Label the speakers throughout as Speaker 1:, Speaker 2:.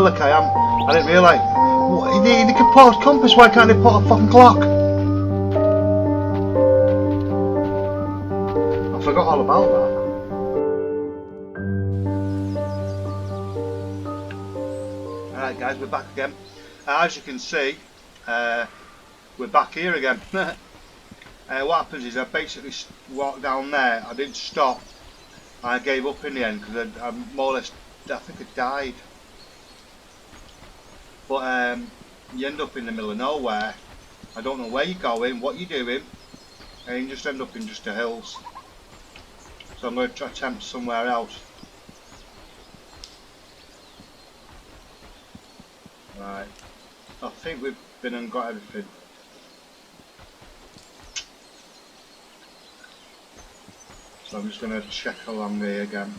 Speaker 1: Look, I am. I didn't realise. They can put a compass, why can't they put a fucking clock? I forgot all about that. Alright guys, we're back again. As you can see, we're back here again. What happens is I basically walked down there, I didn't stop. I gave up in the end because I more or less, I think I died. But you end up in the middle of nowhere. I don't know where you're going, what you're doing, and you just end up in just the hills. So I'm going to attempt somewhere else. Right, I think we've been and got everything. So I'm just going to check along here again.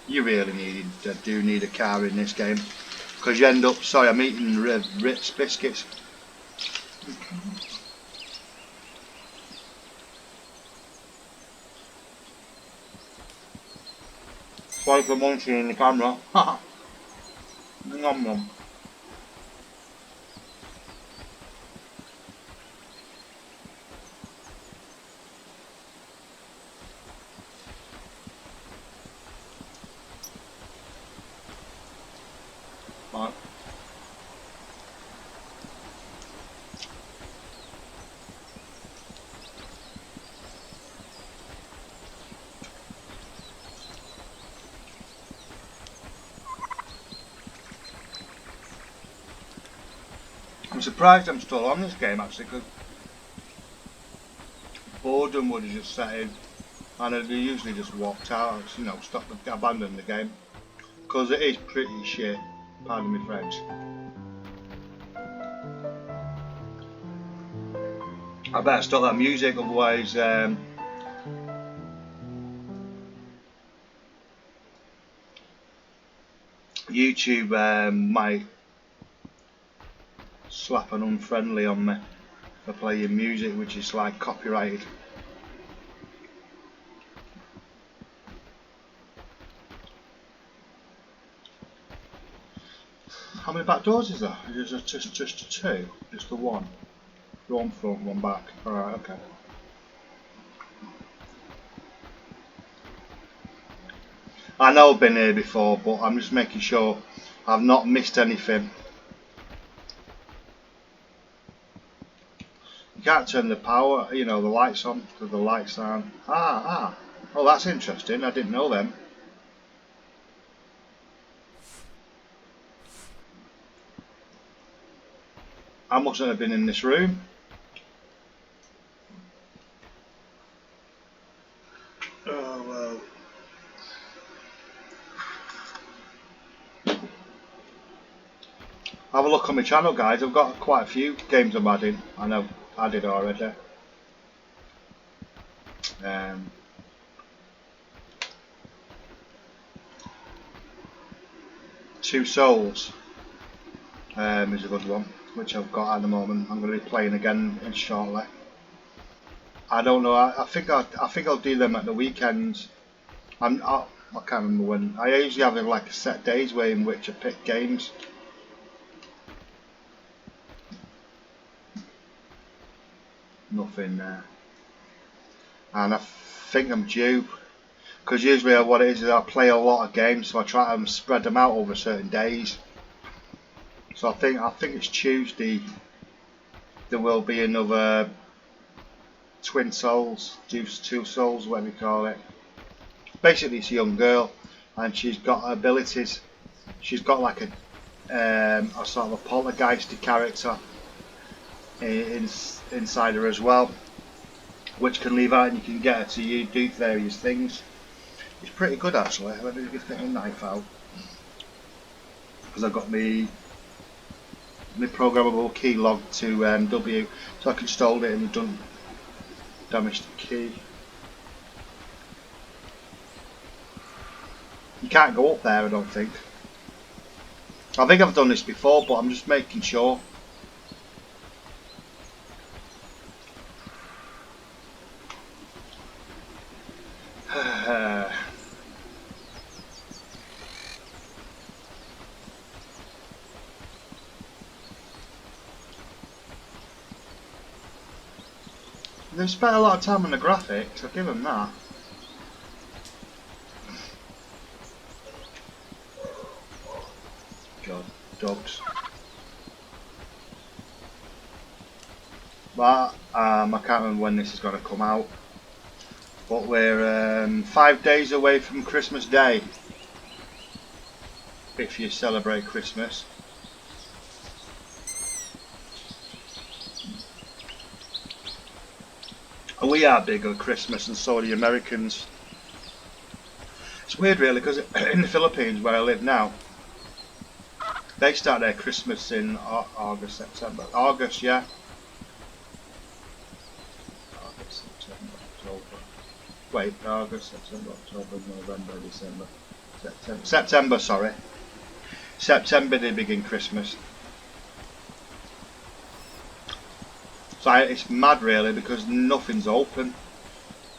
Speaker 1: You really do need a car in this game, because you end up, sorry I'm eating Ritz biscuits. Sorry for munching in the camera. Nom nom. Right. I'm surprised I'm still on this game actually, because boredom would have just set in and I'd usually just walked out, you know, abandoned the game, because it is pretty shit, pardon me French. I better stop that music, otherwise YouTube might slap an unfriendly on me for playing music which is like copyrighted. How many back doors is there? Is there just two? Just the one? One front, one back. Alright, okay. I know I've been here before, but I'm just making sure I've not missed anything. You can't turn the power, you know, the lights on, because the lights aren't. Oh, that's interesting. I didn't know them. I mustn't have been in this room. Oh well. Have a look on my channel, guys. I've got quite a few games I'm adding. I know I did already. Two Souls is a good one, which I've got at the moment. I'm going to be playing again shortly. I don't know. I think I'll do them at the weekends. I can't remember when. I usually have like a set days way in which I pick games. Nothing there. And I think I'm due, because usually what it is I play a lot of games, so I try to spread them out over certain days. So I think it's Tuesday. There will be another Twin Souls, Two Souls, whatever you call it. Basically, it's a young girl, and she's got abilities. She's got like a sort of a poltergeisty character inside her as well, which can leave out and you can get her to do various things. It's pretty good actually. Let me just get a knife out, because I've got my programmable key logged to W, so I can install it and done damage to the key. You can't go up there, I don't think. I think I've done this before, but I'm just making sure. they've spent a lot of time on the graphics, I'll give them that. God, dogs. But I can't remember when this is going to come out. But we're 5 days away from Christmas Day. If you celebrate Christmas. We are big on Christmas, and so are the Americans. It's weird really, because in the Philippines where I live now, they start their Christmas in August, September. August, yeah. August, September, October. Wait, August, September, October, November, December. September, sorry. September they begin Christmas. So it's mad really, because nothing's open.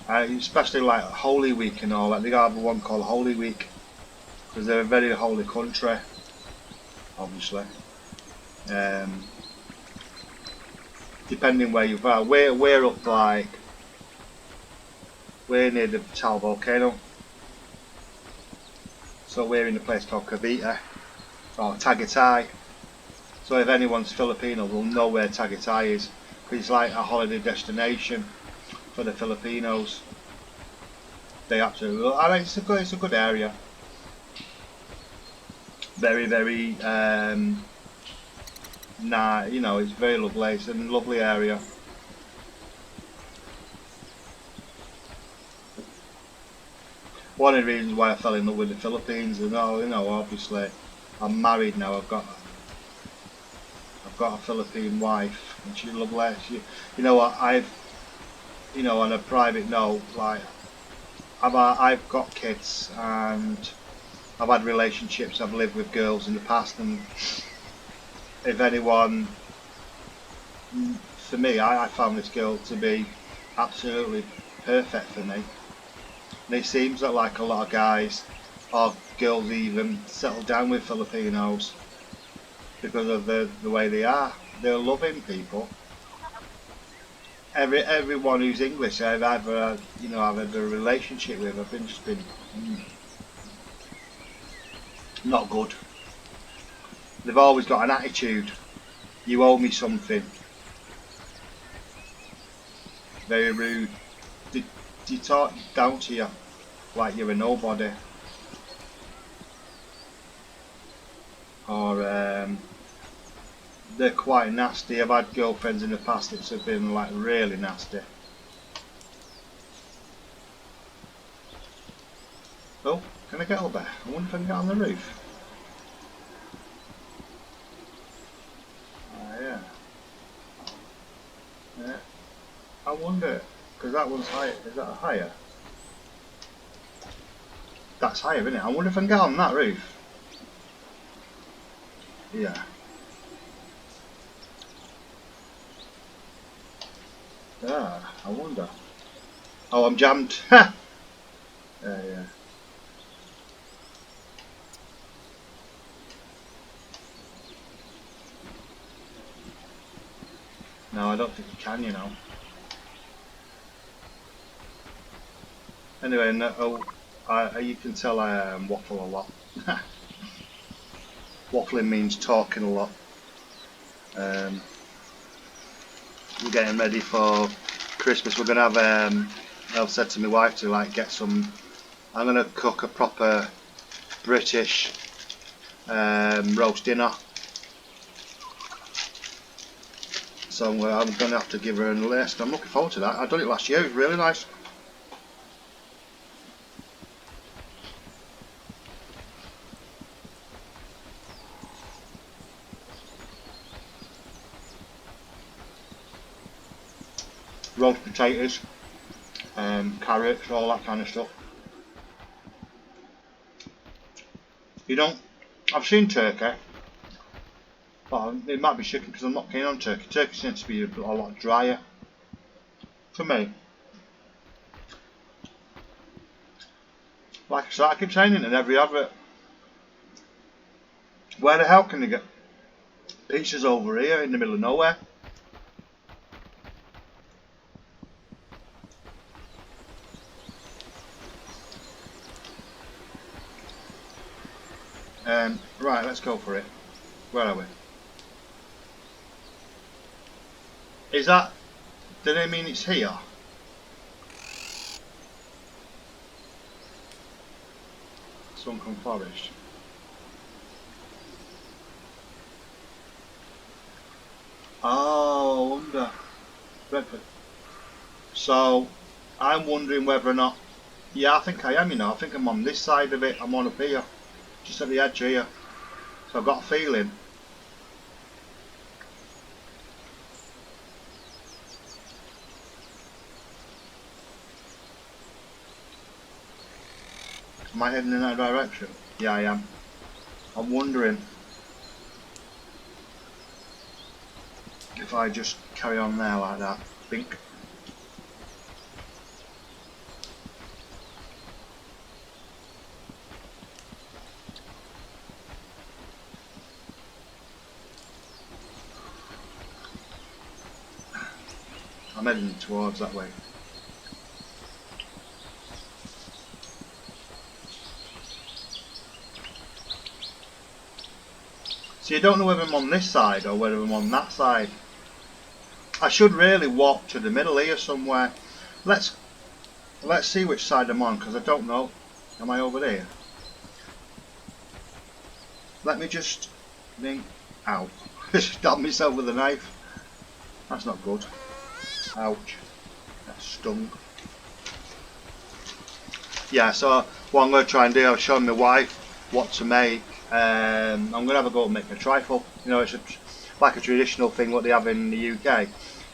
Speaker 1: Especially like Holy Week and all that. They have one called Holy Week, because they're a very holy country, obviously. Depending where you are. We're up like, we're near the Tal volcano. So we're in a place called Cavite, or Tagaytay. So if anyone's Filipino, they'll know where Tagaytay is. It's like a holiday destination for the Filipinos. They absolutely love it. I mean, it's a good area. Very, very nice. You know, it's very lovely. It's a lovely area. One of the reasons why I fell in love with the Philippines, and you know, obviously, I'm married now. I've got a Philippine wife, and she's lovely. You know what? You know, on a private note, like I've got kids, and I've had relationships. I've lived with girls in the past, and if anyone, for me, I found this girl to be absolutely perfect for me. And it seems that like a lot of guys, or girls even, settle down with Filipinos because of the way they are. They're loving people. Everyone who's English I've ever I've had a relationship with, I've just been not good. They've always got an attitude. You owe me something. Very rude. They talk down to you like you're a nobody. Or they're quite nasty. I've had girlfriends in the past that have been like really nasty. Oh, can I get up there? I wonder if I can get on the roof. Yeah. Yeah. I wonder, because that one's higher. Is that a higher? That's higher, isn't it? I wonder if I can get on that roof. Yeah. Ah, I wonder. Oh, I'm jammed. Ha! Yeah. No, I don't think you can, you know. Anyway, no, you can tell I waffle a lot. Waffling means talking a lot. We're getting ready for Christmas. We're gonna have. I've said to my wife to like get some. I'm gonna cook a proper British roast dinner. So I'm gonna have to give her a list. I'm looking forward to that. I done it last year. It was really nice. Roast potatoes, carrots, all that kind of stuff. You don't. I've seen turkey, but it might be chicken because I'm not keen on turkey. Turkey seems to be a lot drier for me. Like I said, I keep saying it in every advert. Where the hell can they get pizzas over here in the middle of nowhere? Right, let's go for it. Where are we? Is that... Did it mean it's here? Sunken Forest. Oh, under breakfast. So, I'm wondering whether or not... Yeah, I think I am, you know. I think I'm on this side of it. I'm on up here. Just at the edge here. So I've got a feeling. Am I heading in that direction? Yeah, I am. I'm wondering if I just carry on there like that. Think. I'm heading towards that way. So you don't know whether I'm on this side or whether I'm on that side. I should really walk to the middle here somewhere. Let's see which side I'm on, because I don't know. Am I over there? Let me just think. Ow. Stab myself with a knife. That's not good. Ouch. That stung. Yeah, so what I'm going to try and do, I've shown my wife what to make. I'm going to have a go and make a trifle. You know, it's like a traditional thing what they have in the UK.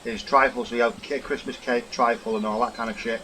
Speaker 1: Is trifle, so you have Christmas cake, trifle and all that kind of shit.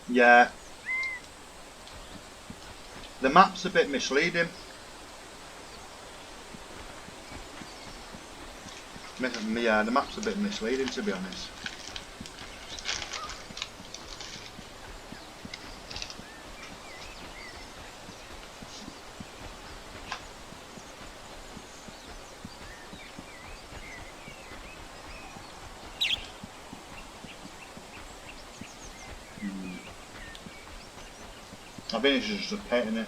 Speaker 1: Yeah, the map's a bit misleading. Yeah, the map's a bit misleading, to be honest. I think it's just a pet in it.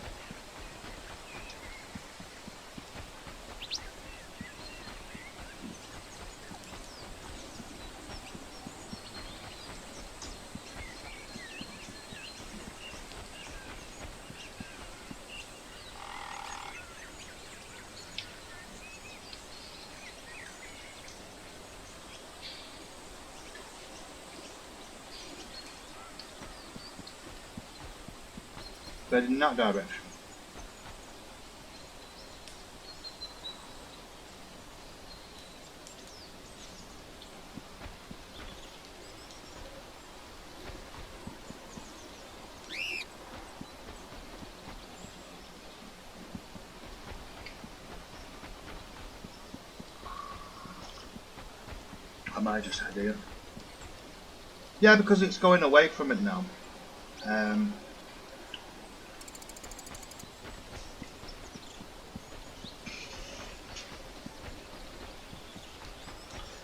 Speaker 1: But in that direction. I might just head here. Yeah, because it's going away from it now.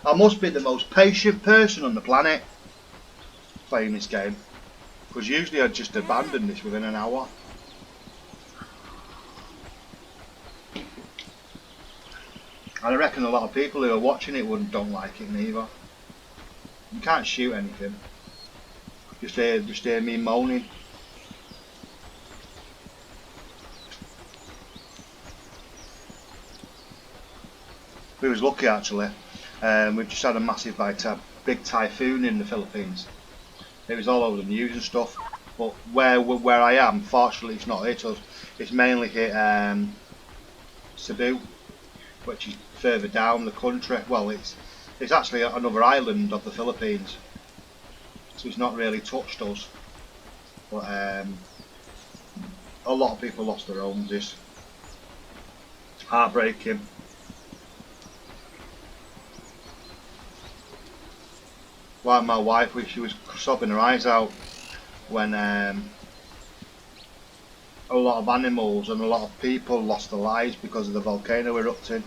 Speaker 1: I must be the most patient person on the planet playing this game, because usually I'd just abandon this within an hour. And I reckon a lot of people who are watching it don't like it neither. You can't shoot anything. Just hear me moaning. We was lucky actually. We've just had a massive big typhoon in the Philippines. It was all over the news and stuff. But where I am, fortunately, it's not hit us. It's mainly hit Cebu. which is further down the country. Well, it's actually another island of the Philippines, so it's not really touched us. But a lot of people lost their homes. It's heartbreaking. Like my wife, she was sobbing her eyes out when a lot of animals and a lot of people lost their lives because of the volcano erupting.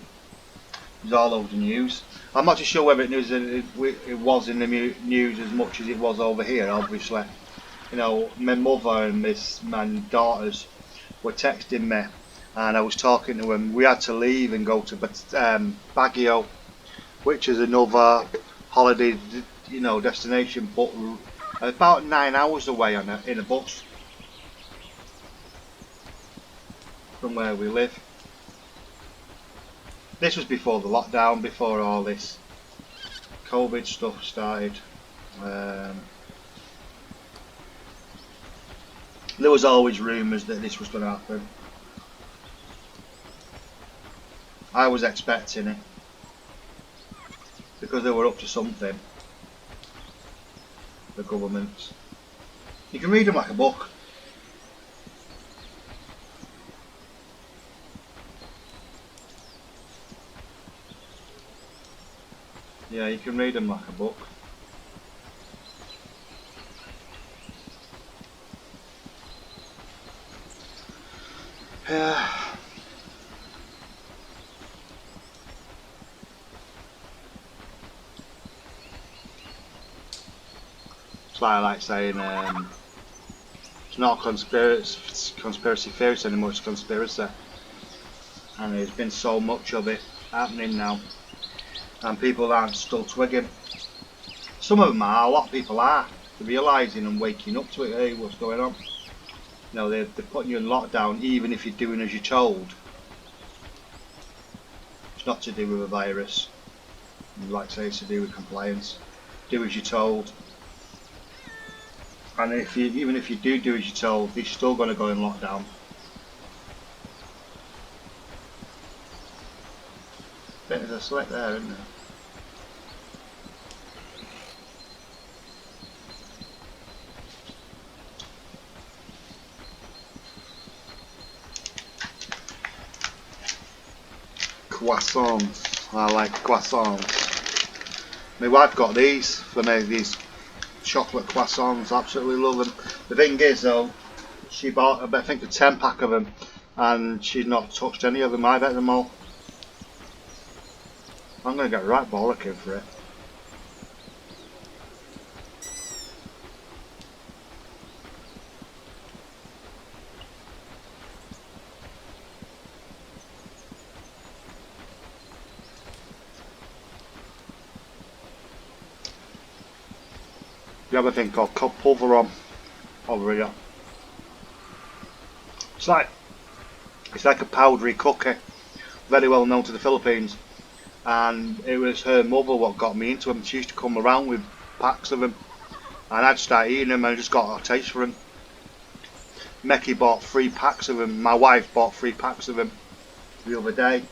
Speaker 1: It was all over the news. I'm not too sure whether it was in the news as much as it was over here, obviously. You know, my mother and my daughters were texting me, and I was talking to them. We had to leave and go to Baguio, which is another holiday, you know, destination, but about 9 hours away in a bus from where we live. This was before the lockdown, before all this COVID stuff started. There was always rumours that this was going to happen. I was expecting it because they were up to something, the governments. You can read them like a book. Yeah, you can read them like a book. Yeah. It's like saying it's not a conspiracy theories anymore, it's conspiracy. And there's been so much of it happening now, and people aren't still twigging. Some of them are, a lot of people are. They're realising and waking up to it. Hey, what's going on? You know, they're putting you in lockdown even if you're doing as you're told. It's not to do with a virus. Like I say, it's to do with compliance. Do as you're told. And even if you do as you're told, you're still going to go in lockdown. I think there's a slit there, isn't there? Croissants. I like croissants. My wife got these for me, these chocolate croissants. Absolutely love them. The thing is though, she bought I think a 10-pack of them, and she's not touched any of them. I've ate them all. I'm going to get right bollocking for it. You have a thing called pulveron over here. It's like a powdery cookie, very well known to the Philippines, and it was her mother what got me into them. She used to come around with packs of them, and I'd start eating them and I just got a taste for them. Meki bought 3 packs of them, my wife bought 3 packs of them the other day,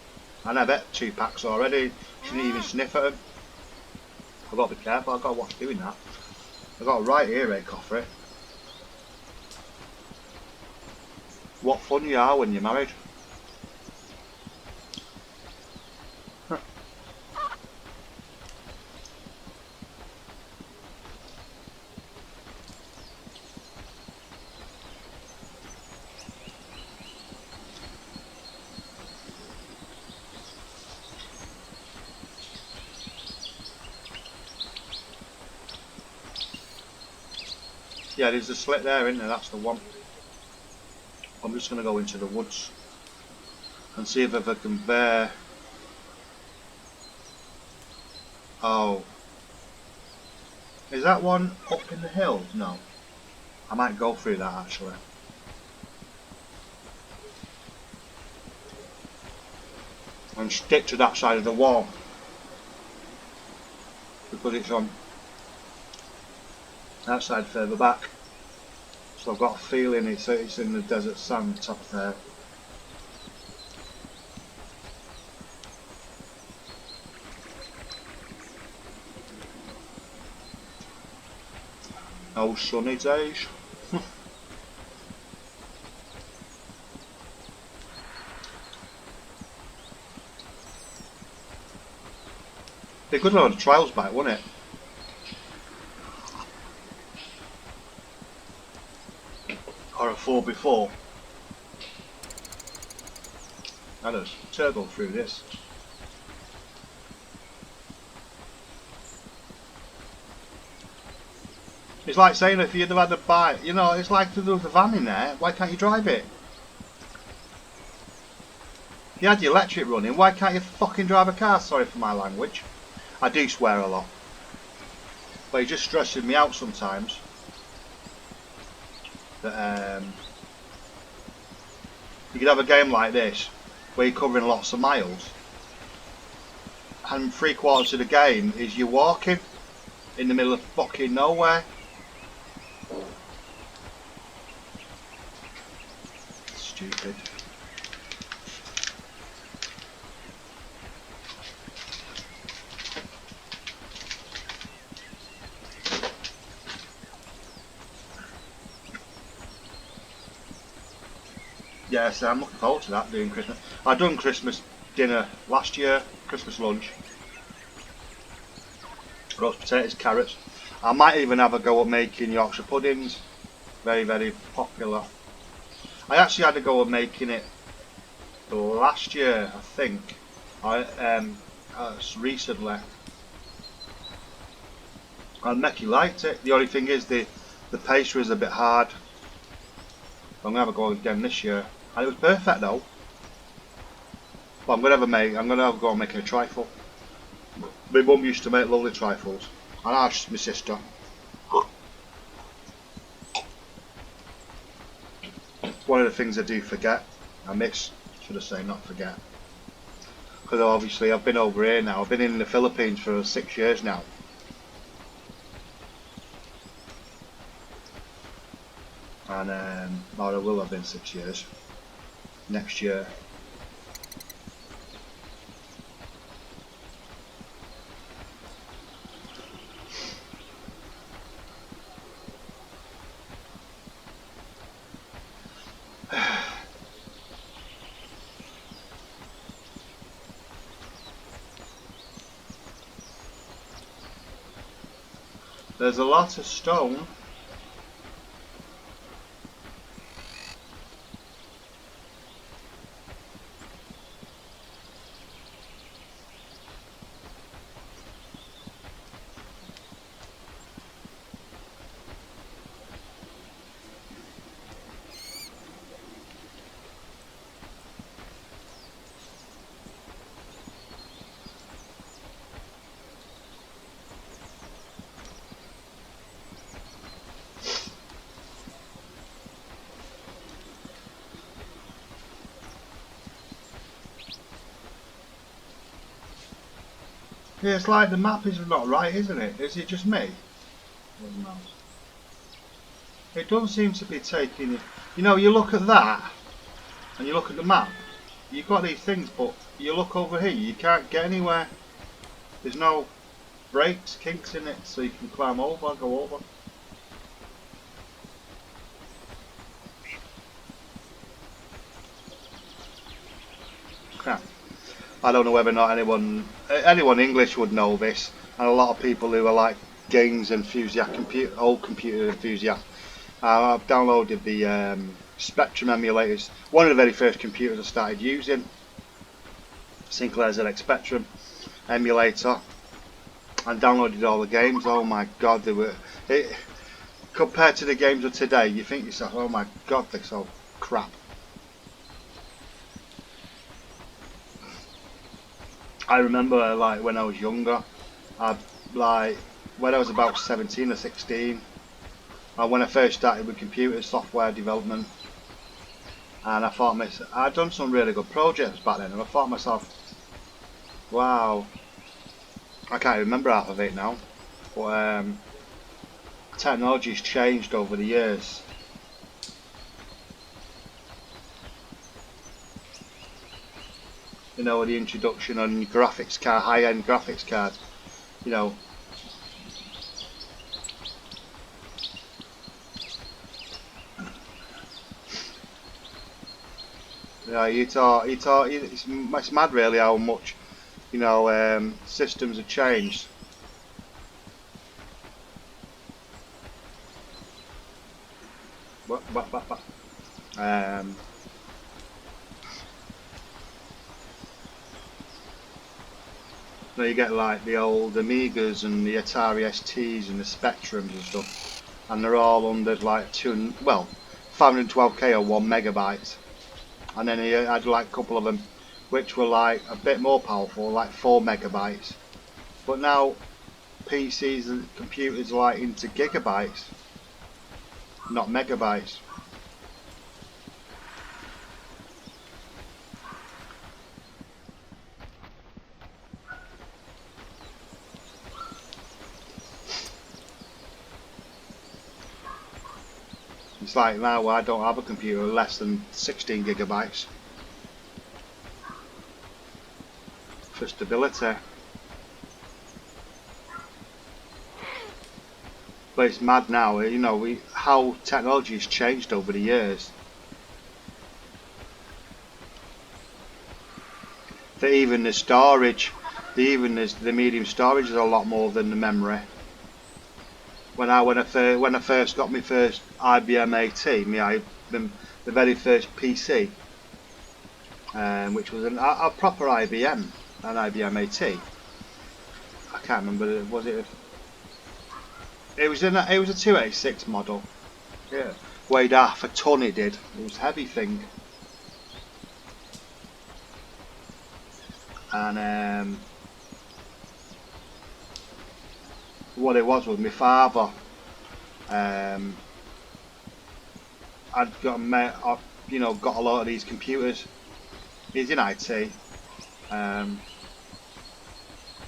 Speaker 1: and I've ate 2 packs already. She didn't even sniff at them. I've got to be careful, I've got to watch doing that. I've got a right earache off it. What fun you are when you're married. Yeah, there's a slit there, isn't there? That's the one. I'm just going to go into the woods and see if I can bear. Oh. Is that one up in the hills? No. I might go through that actually. And stick to that side of the wall. Because it's on that side further back. So I've got a feeling it's in the desert sand top there. Oh, sunny days. Be a good load of trials back, wouldn't it? Or a 4x4. I just turbo through this. It's like saying if you'd have had a bike, you know, it's like to do with the van in there, why can't you drive it? You had your electric running, why can't you fucking drive a car? Sorry for my language. I do swear a lot. But it just stresses me out sometimes. That you could have a game like this, where you're covering lots of miles, and 3/4 of the game is you walking in the middle of fucking nowhere. Stupid. Yes, I'm looking forward to that, doing Christmas. I done Christmas dinner last year, Christmas lunch. Roast potatoes, carrots. I might even have a go at making Yorkshire puddings. Very, very popular. I actually had a go at making it last year, I think. Recently. And Mecky liked it. The only thing is the pastry is a bit hard. I'm gonna have a go again this year. And it was perfect though. But I'm gonna have a go at making a trifle. My mum used to make lovely trifles. And asked my sister. One of the things I do forget, I miss, should I say, not forget. Because obviously I've been over here now, I've been in the Philippines for 6 years now. And, or I will have been 6 years, next year. There's a lot of stone. Yeah, it's like the map is not right, isn't it? Is it just me? It doesn't seem to be taking it. You know, you look at that, and you look at the map, you've got these things, but you look over here, you can't get anywhere. There's no breaks, kinks in it, so you can climb over, go over. Crap. I don't know whether or not anyone English would know this, and a lot of people who are like games enthusiasts, old computer enthusiasts. I've downloaded the Spectrum emulators. One of the very first computers I started using, Sinclair ZX Spectrum emulator, and downloaded all the games. Oh my god, they were compared to the games of today. You think to yourself, oh my god, they're so crap. I remember like when I was younger, when I was about 17 or 16, when I first started with computer software development, and I thought I'd done some really good projects back then, and I thought myself, wow, I can't remember half of it now, but technology's changed over the years. You know, the introduction on graphics card, high-end graphics cards, you know. Yeah, it's mad really how much, you know, systems have changed. What? Now you get like the old Amigas and the Atari STs and the Spectrums and stuff, and they're all under like 512K or 1 megabyte. And then he had like a couple of them which were like a bit more powerful, like 4 megabytes. But now PCs and computers are like into gigabytes, not megabytes. It's like now I don't have a computer less than 16 gigabytes for stability. But it's mad now, you know, how technology has changed over the years. That even the storage, the medium storage is a lot more than the memory. When I first got my first IBM AT, the very first PC, which was a proper IBM, an IBM AT. I can't remember. Was it? It was a 286 model. Yeah. Weighed half a ton. It did. It was a heavy thing. And what it was my father. I'd got got a lot of these computers. He's in IT, and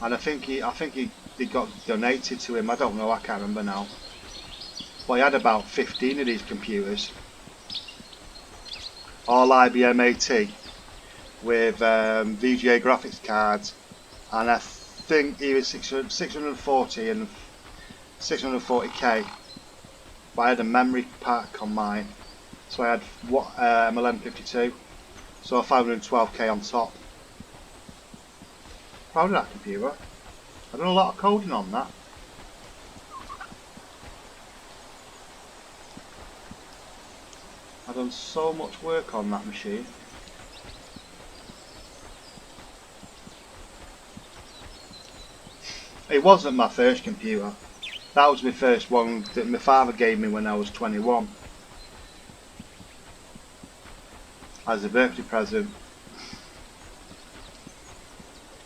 Speaker 1: I think they got donated to him. I don't know. I can't remember now. But he had about 15 of these computers, all IBM AT with VGA graphics cards, and I think he was 640 and 640K. But I had a memory pack on mine, so I had MLM52, so 512K on top. Proud of that computer. I've done a lot of coding on that. I've done so much work on that machine. It wasn't my first computer. That was my first one that my father gave me when I was 21 as a birthday present,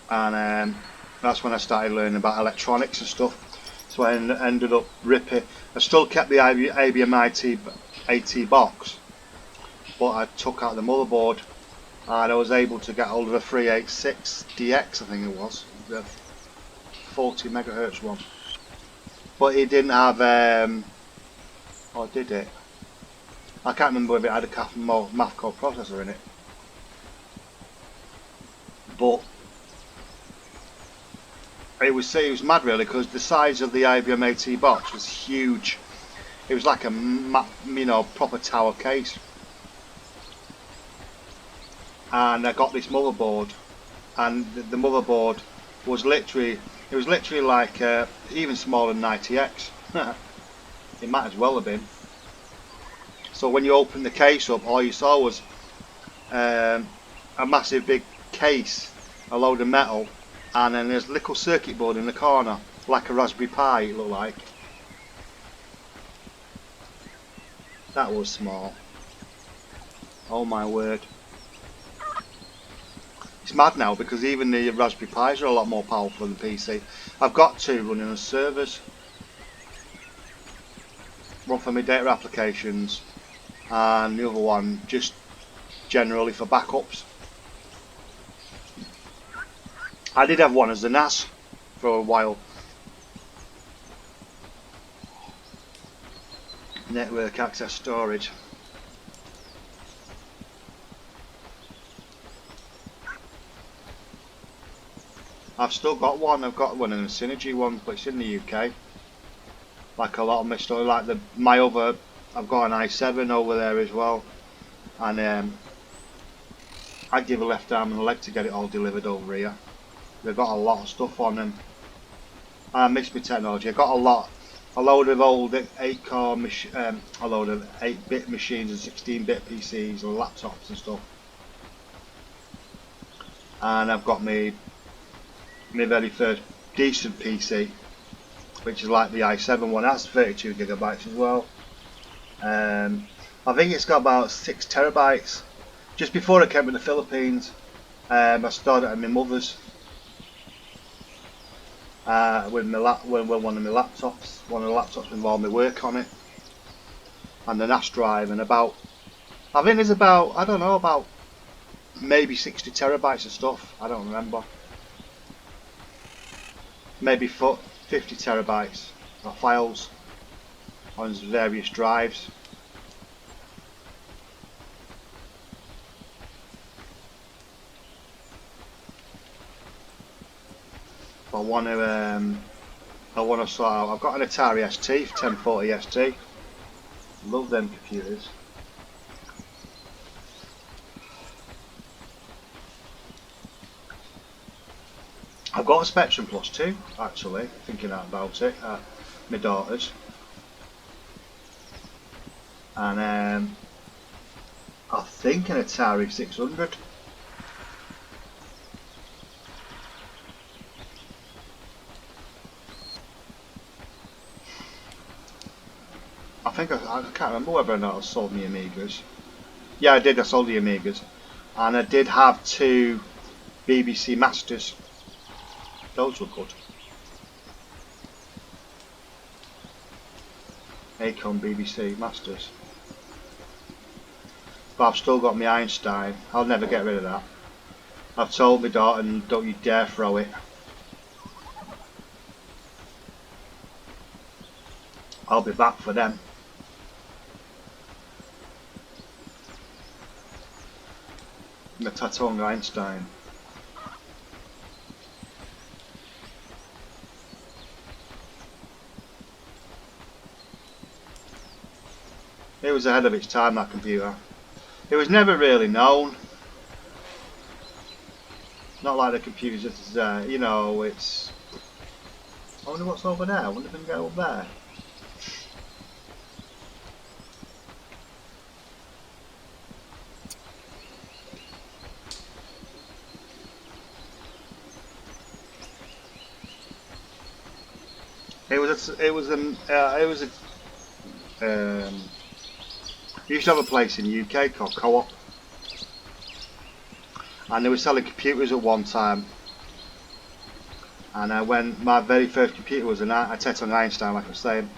Speaker 1: and that's when I started learning about electronics and stuff. So I ended up ripping. I still kept the IBM AT box, but I took out the motherboard, and I was able to get hold of a 386DX, I think it was, the 40 megahertz one. But it didn't have, or did it? I can't remember if it had a math core processor in it. But it was mad really, because the size of the IBM AT box was huge. It was like a proper tower case. And I got this motherboard, and the motherboard was literally like even smaller than 90X. It might as well have been. So when you opened the case up, all you saw was a massive big case, a load of metal, and then there's a little circuit board in the corner, like a Raspberry Pi it looked like. That was small. Oh my word. It's mad now, because even the Raspberry Pis are a lot more powerful than the PC. I've got two running as servers. One for my data applications, and the other one just generally for backups. I did have one as the NAS for a while. Network access storage. I've still got one. I've got one in a Synergy one, but it's in the UK. Like a lot of my stuff, like I've got an i7 over there as well, and I'd give a left arm and a leg to get it all delivered over here. They've got a lot of stuff on them. I miss my technology. I got a load of old 8-core, a load of 8-bit machines and 16-bit PCs and laptops and stuff. And I've got my very first decent PC, which is like the i7 one. That's 32 gigabytes as well. I think it's got about 6 terabytes. Just before I came to the Philippines, I started at my mother's with one of my laptops. One of the laptops with all my work on it, and the NAS drive, and I think there's about, I don't know, about maybe 60 terabytes of stuff. I don't remember. Maybe 50 terabytes of files on various drives. I want to sort out. I've got an Atari ST, 1040 ST. Love them computers. I've got a Spectrum Plus 2, actually, thinking about it, my daughter's. And I think an Atari 600. I can't remember whether or not I sold the Amigas. Yeah, I did. I sold the Amigas, and I did have 2 BBC Masters. Those were good. Acorn BBC Masters. But I've still got my Einstein. I'll never get rid of that. I've told my daughter, don't you dare throw it. I'll be back for them. The Tatung Einstein. It was ahead of its time, that computer. It was never really known. Not like the computers that is, you know, it's... I wonder what's over there. I wonder if I can get up there. We used to have a place in the UK called Co-op, and they were selling computers at one time. And when my very first computer was a Tatung Einstein, like I was saying,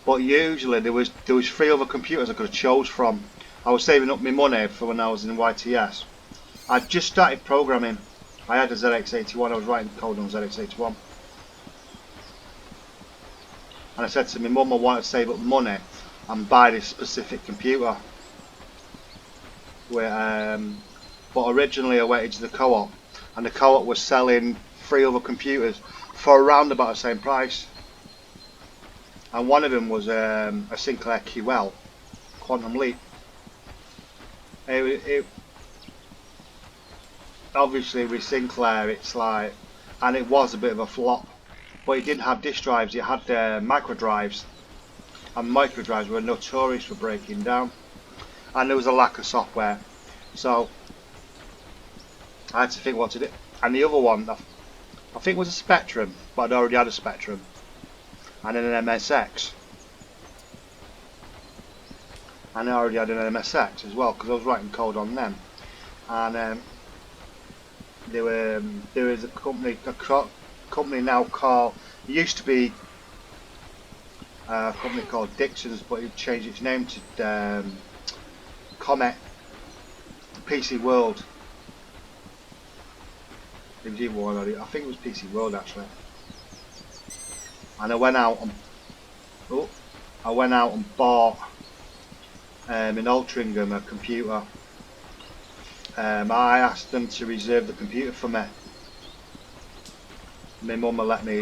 Speaker 1: but usually there was 3 other computers I could have chose from. I was saving up my money for when I was in YTS. I just started programming. I had a ZX81. I was writing code on ZX81. And I said to my mum I wanted to save up money and buy this specific computer. But originally I went into the Co-op, and the Co-op was selling 3 other computers for around about the same price. And one of them was a Sinclair QL Quantum Leap. Obviously with Sinclair it's like, and it was a bit of a flop. But it didn't have disk drives, it had micro drives, and micro drives were notorious for breaking down, and there was a lack of software, so I had to think what to do. And the other one I think was a Spectrum, but I'd already had a Spectrum, and then an MSX, and I already had an MSX as well because I was writing code on them. And there was a company now called, it used to be a company called Kcin, but it changed its name to Comet PC World. It was either one, or I think it was PC World actually. And I went out and bought in Altrincham a computer. I asked them to reserve the computer for me. My mum let me,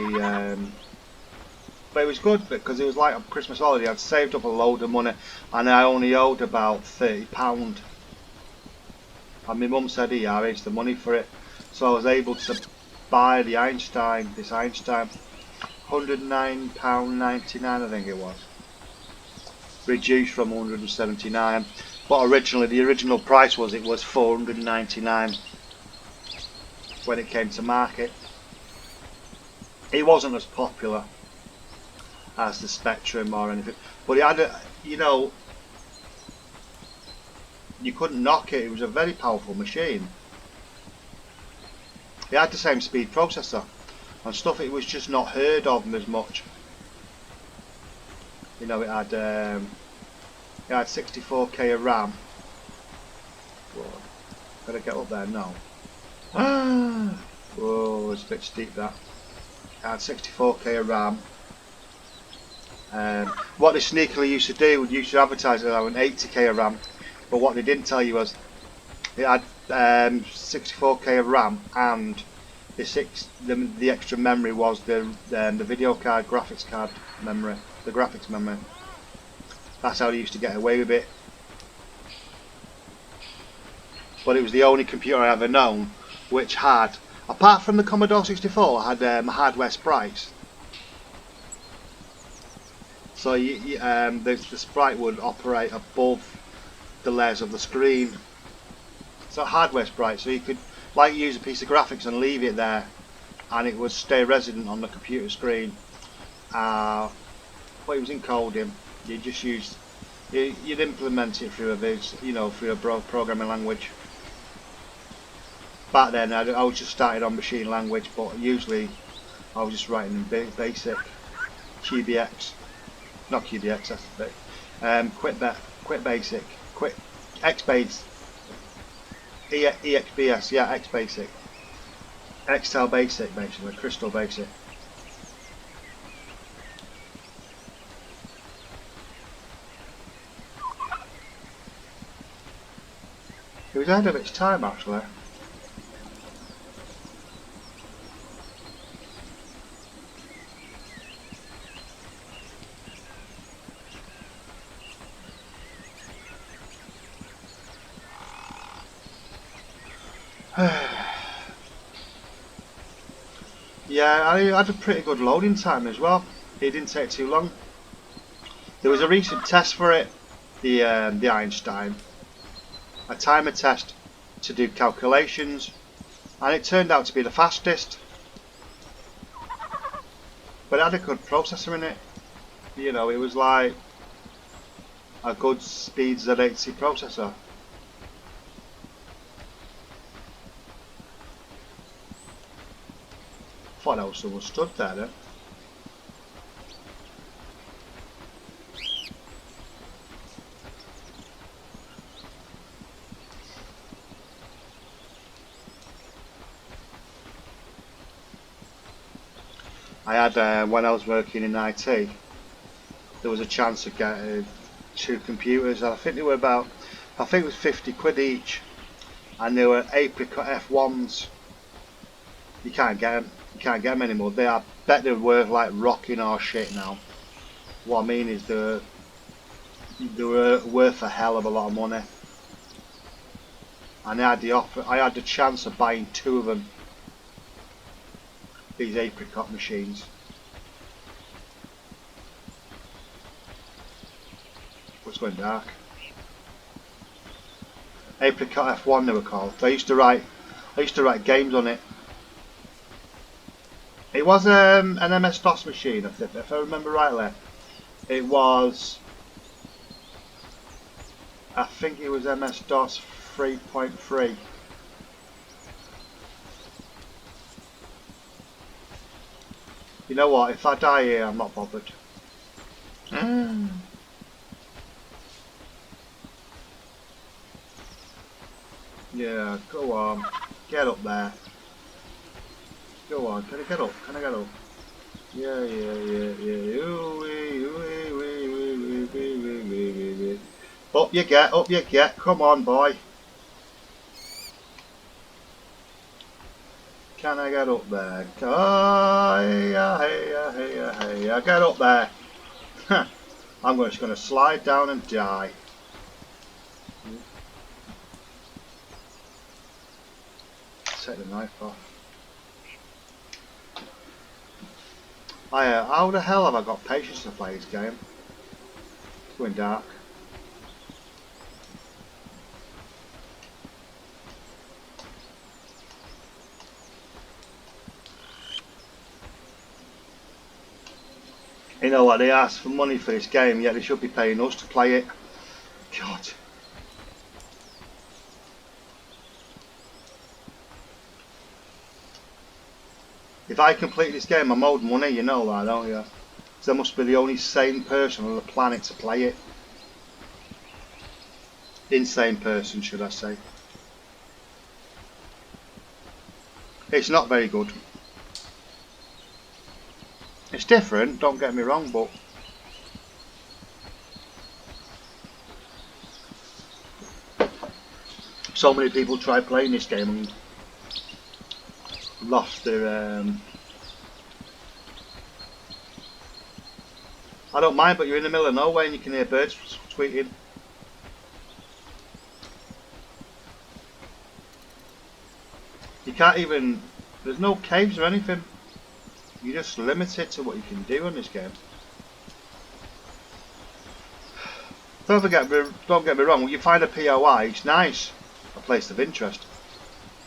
Speaker 1: but it was good because it was like a Christmas holiday. I'd saved up a load of money, and I only owed about £30. And my mum said, yeah, here's the money for it. So I was able to buy the Einstein, this Einstein, £109.99 I think it was. Reduced from 179, but originally the original price was £499 when it came to market. It wasn't as popular as the Spectrum or anything, but it had a, you know, you couldn't knock it. It was a very powerful machine. It had the same speed processor and stuff. It was just not heard of as much. You know, it had 64k of RAM. Whoa. Gotta get up there now. Whoa, it's a bit steep that. It had 64k of RAM. What they sneakily used to do, would used to advertise it on 80k of RAM, but what they didn't tell you was it had 64k of RAM, and the extra memory was the video card, graphics card memory, the graphics memory. That's how they used to get away with it. But it was the only computer I ever known which had, apart from the Commodore 64, had hardware sprites. So the sprite would operate above the layers of the screen. So hardware sprite, so you could like use a piece of graphics and leave it there, and it would stay resident on the computer screen. But it was encoding. You just used, you'd implement it through through a programming language. Back then, I was just started on machine language, but usually I was just writing in basic, QBX, not QBX, that's the thing. Quit basic, quit XBase, EXBS, yeah, XBasic, Excel basic, basically, Crystal basic. It was ahead of its time, actually. Yeah, I had a pretty good loading time as well. It didn't take too long. There was a recent test for it, the Einstein, a timer test to do calculations, and it turned out to be the fastest. But it had a good processor in it. You know, it was like a good speed Z80 processor. I thought that was someone stood there then. I had, when I was working in IT, there was a chance of getting 2 computers. I think they were about, I think it was 50 quid each, and they were Apricot F1s. You can't get them. You can't get them anymore. They are, bet they're worth like rocking or shit now. What I mean is they were worth a hell of a lot of money. And I had the chance of buying 2 of them. These Apricot machines. What's going dark? Apricot F1 they were called. I used to write games on it. It was an MS-DOS machine, if I remember rightly. It was, I think it was MS-DOS 3.3. You know what, if I die here, I'm not bothered. Yeah, go on. Get up there. Go on, can I get up? Can I get up? Yeah. Up you get, come on boy. Can I get up there? Hey, get up there. I'm just going to slide down and die. take the knife off. How the hell have I got patience to play this game? It's going dark. You know what, they ask for money for this game, yet they should be paying us to play it. God. If I complete this game, I'm owed money, you know that, don't you? So I must be the only sane person on the planet to play it. Insane person, should I say. It's not very good. It's different, don't get me wrong, but so many people tried playing this game and lost their I don't mind, but you're in the middle of nowhere and you can hear birds tweeting. You can't even, there's no caves or anything. You're just limited to what you can do on this game. Don't get me wrong, when you find a POI, it's nice, a place of interest.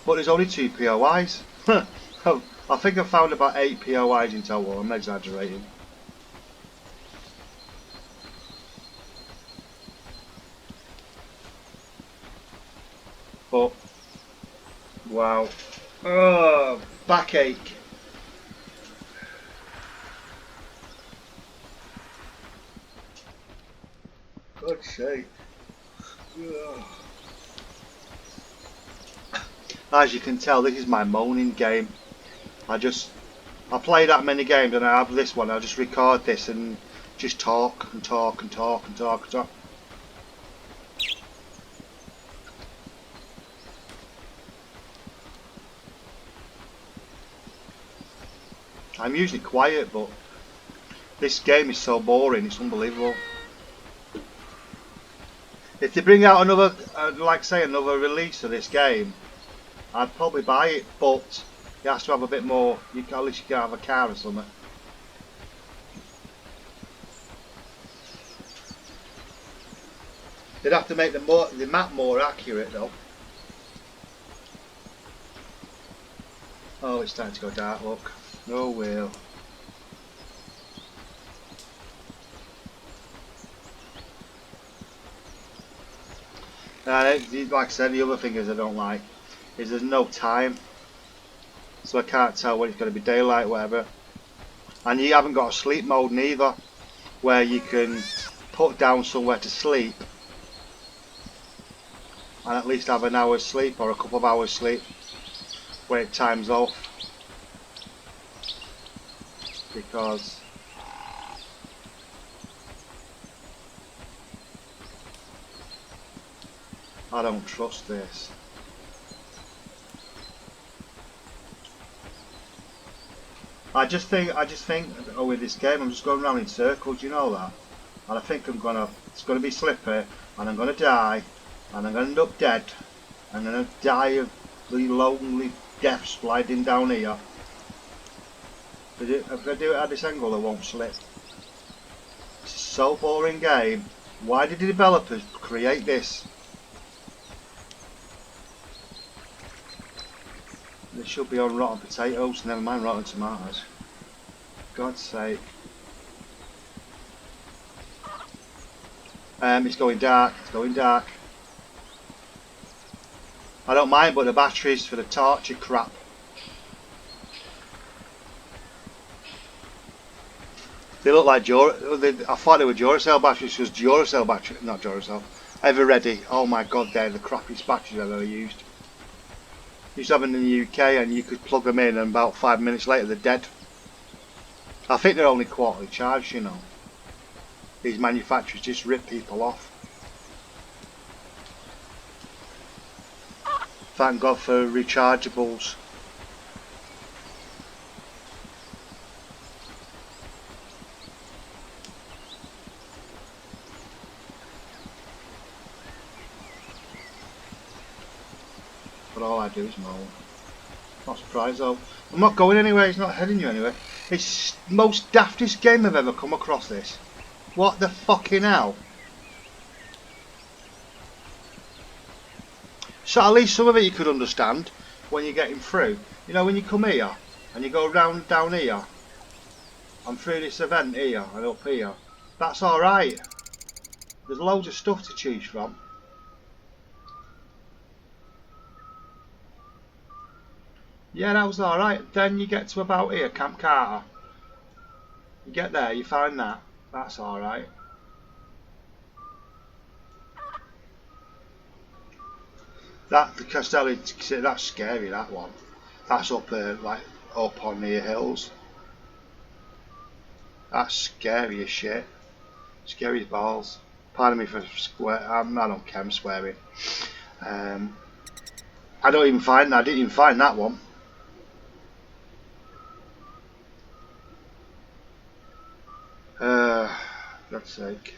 Speaker 1: But there's only 2 POIs. I think I found about 8 POIs in total, I'm exaggerating. But, wow. Oh, backache. God's sake. Ugh. As you can tell, this is my moaning game. I play that many games and I have this one. I just record this and just talk and talk and talk and talk and talk. I'm usually quiet, but this game is so boring, it's unbelievable. If they bring out another, like say another release of this game, I'd probably buy it, but it has to have a bit more, at least you can have a car or something. They'd have to make the map more accurate though. Oh, it's starting to go dark, look. No will. Like I said, the other thing is I don't like is there's no time, so I can't tell when it's going to be daylight, whatever. And you haven't got a sleep mode neither, where you can put down somewhere to sleep and at least have an hour's sleep or a couple of hours sleep when it times off, because I don't trust this. I just think oh, with this game I'm just going around in circles, you know that? And I think it's gonna be slippery and I'm gonna die and I'm gonna end up dead. I'm gonna die of the lonely death sliding down here. If I do it at this angle I won't slip. It's a so boring game. Why did the developers create this? They should be on rotten potatoes, never mind rotten tomatoes. God's sake. It's going dark, it's going dark. I don't mind, but the batteries for the torch are crap. They look like I thought they were Duracell batteries, because Duracell batteries, not Duracell, Ever Ready. Oh my god, they're the crappiest batteries I've ever used. Used to have them in the UK and you could plug them in and about 5 minutes later they're dead. I think they're only quarterly charged, you know. These manufacturers just rip people off. Thank God for rechargeables. But all I do is moan. Not surprised though. I'm not going anywhere, it's not heading you anywhere. It's the most daftest game I've ever come across this. What the fucking hell? So at least some of it you could understand when you're getting through. You know, when you come here and you go round down here and through this event here and up here, that's alright. There's loads of stuff to choose from. Yeah, that was alright. Then you get to about here, Camp Carter. You get there, you find that. That's alright. That the Castelli, that's scary. That one. That's up like up on the hills. That's scary as shit. Scary as balls. Pardon me for swear. I don't care. I'm swearing. I don't even find that. I didn't even find that one. God's sake.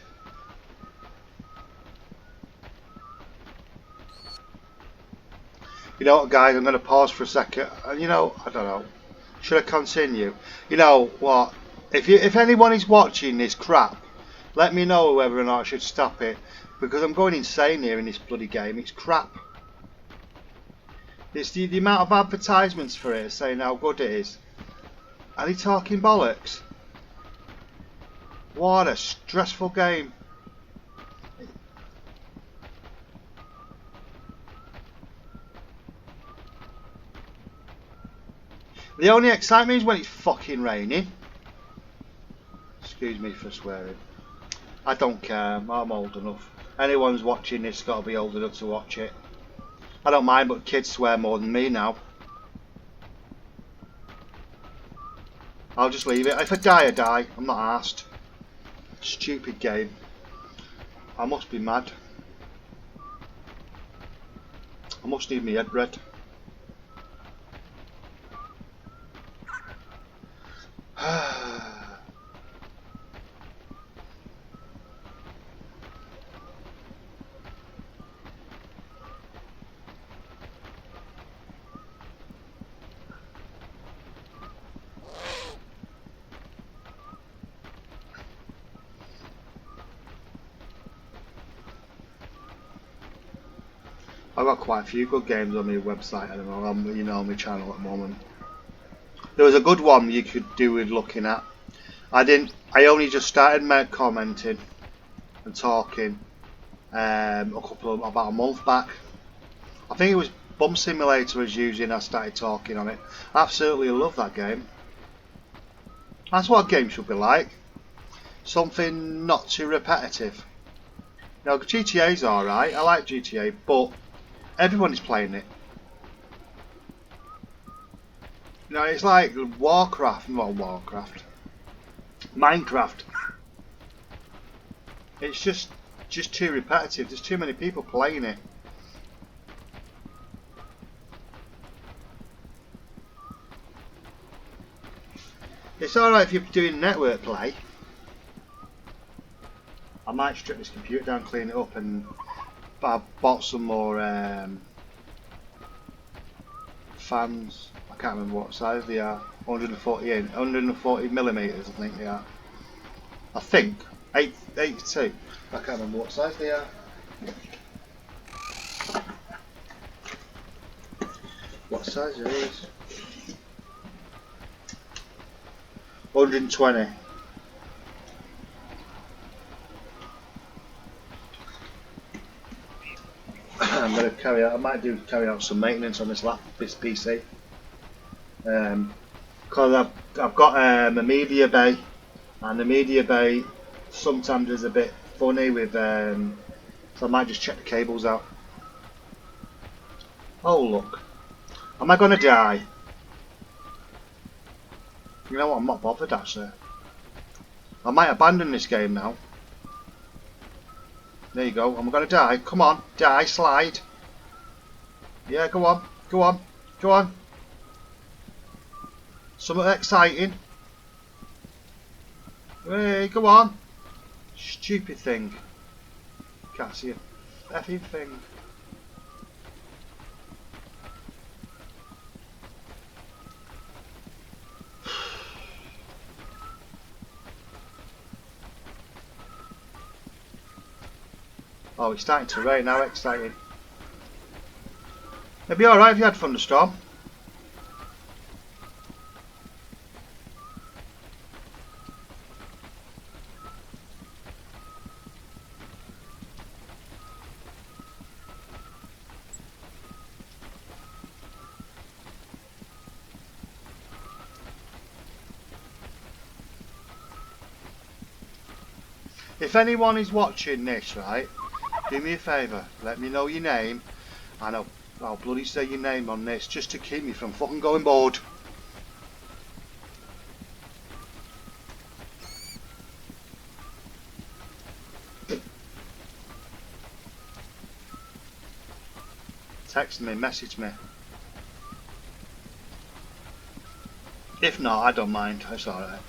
Speaker 1: You know what, guys? I'm going to pause for a second. And you know, I don't know. Should I continue? You know what? If anyone is watching this crap, let me know whether or not I should stop it, because I'm going insane here in this bloody game. It's crap. It's the amount of advertisements for it saying how good it is. Are they talking bollocks? What a stressful game. The only excitement is when it's fucking raining. Excuse me for swearing. I don't care, I'm old enough. Anyone's watching this got to be old enough to watch it. I don't mind, but kids swear more than me now. I'll just leave it. If I die, I die. I'm not arsed. Stupid game. I must be mad. I must need my head red. I've got quite a few good games on my website at the moment, you know, on my channel at the moment. There was a good one you could do with looking at. I only just started commenting and talking about a month back. I think it was Bum Simulator I was using. I started talking on it. I absolutely love that game. That's what a game should be like. Something not too repetitive. Now GTA's alright. I like GTA, but everybody's playing it. You know, it's like Warcraft, not Warcraft. Minecraft. It's just too repetitive. There's too many people playing it. It's alright if you're doing network play. I might strip this computer down, clean it up, and I bought some more fans. I can't remember what size they are. 140 millimeters, I think they are. I think 82. I can't remember what size they are. What size are these? 120. I'm going to I might carry out some maintenance on this PC. Because I've got a media bay, and the media bay sometimes is a bit funny with, so I might just check the cables out. Oh look, am I going to die? You know what, I'm not bothered actually. I might abandon this game now. There you go, I'm going to die. Come on, die, slide. Yeah, go on, go on, go on. Something exciting. Hey, go on. Stupid thing. Can't see a effing thing. Oh, it's starting to rain now, exciting. It'd be alright if you had thunderstorm. If anyone is watching this, right, do me a favour, let me know your name, and I'll bloody say your name on this, just to keep me from fucking going bored. Text me, message me. If not, I don't mind, it's alright.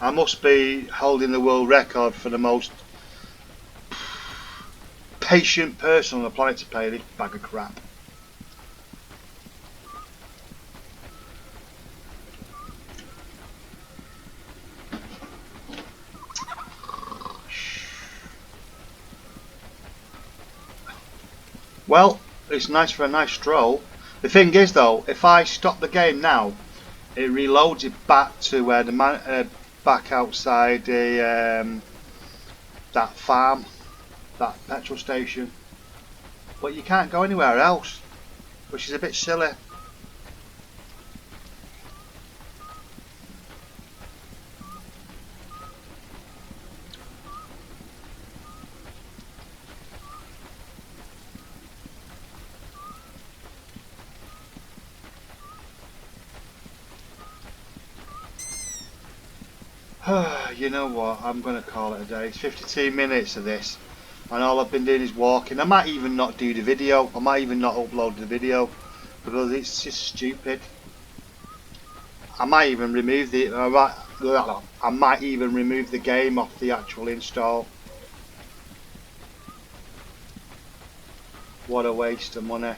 Speaker 1: I must be holding the world record for the most patient person on the planet to play this bag of crap. Well, it's nice for a nice stroll. The thing is though, if I stop the game now, it reloads it back to where the man, back outside the that farm, that petrol station. But you can't go anywhere else, which is a bit silly. You know what, I'm going to call it a day. It's 52 minutes of this and all I've been doing is walking. I might even not do the video, I might even not upload the video because it's just stupid. I might even remove the I might even remove the game off the actual install. What a waste of money.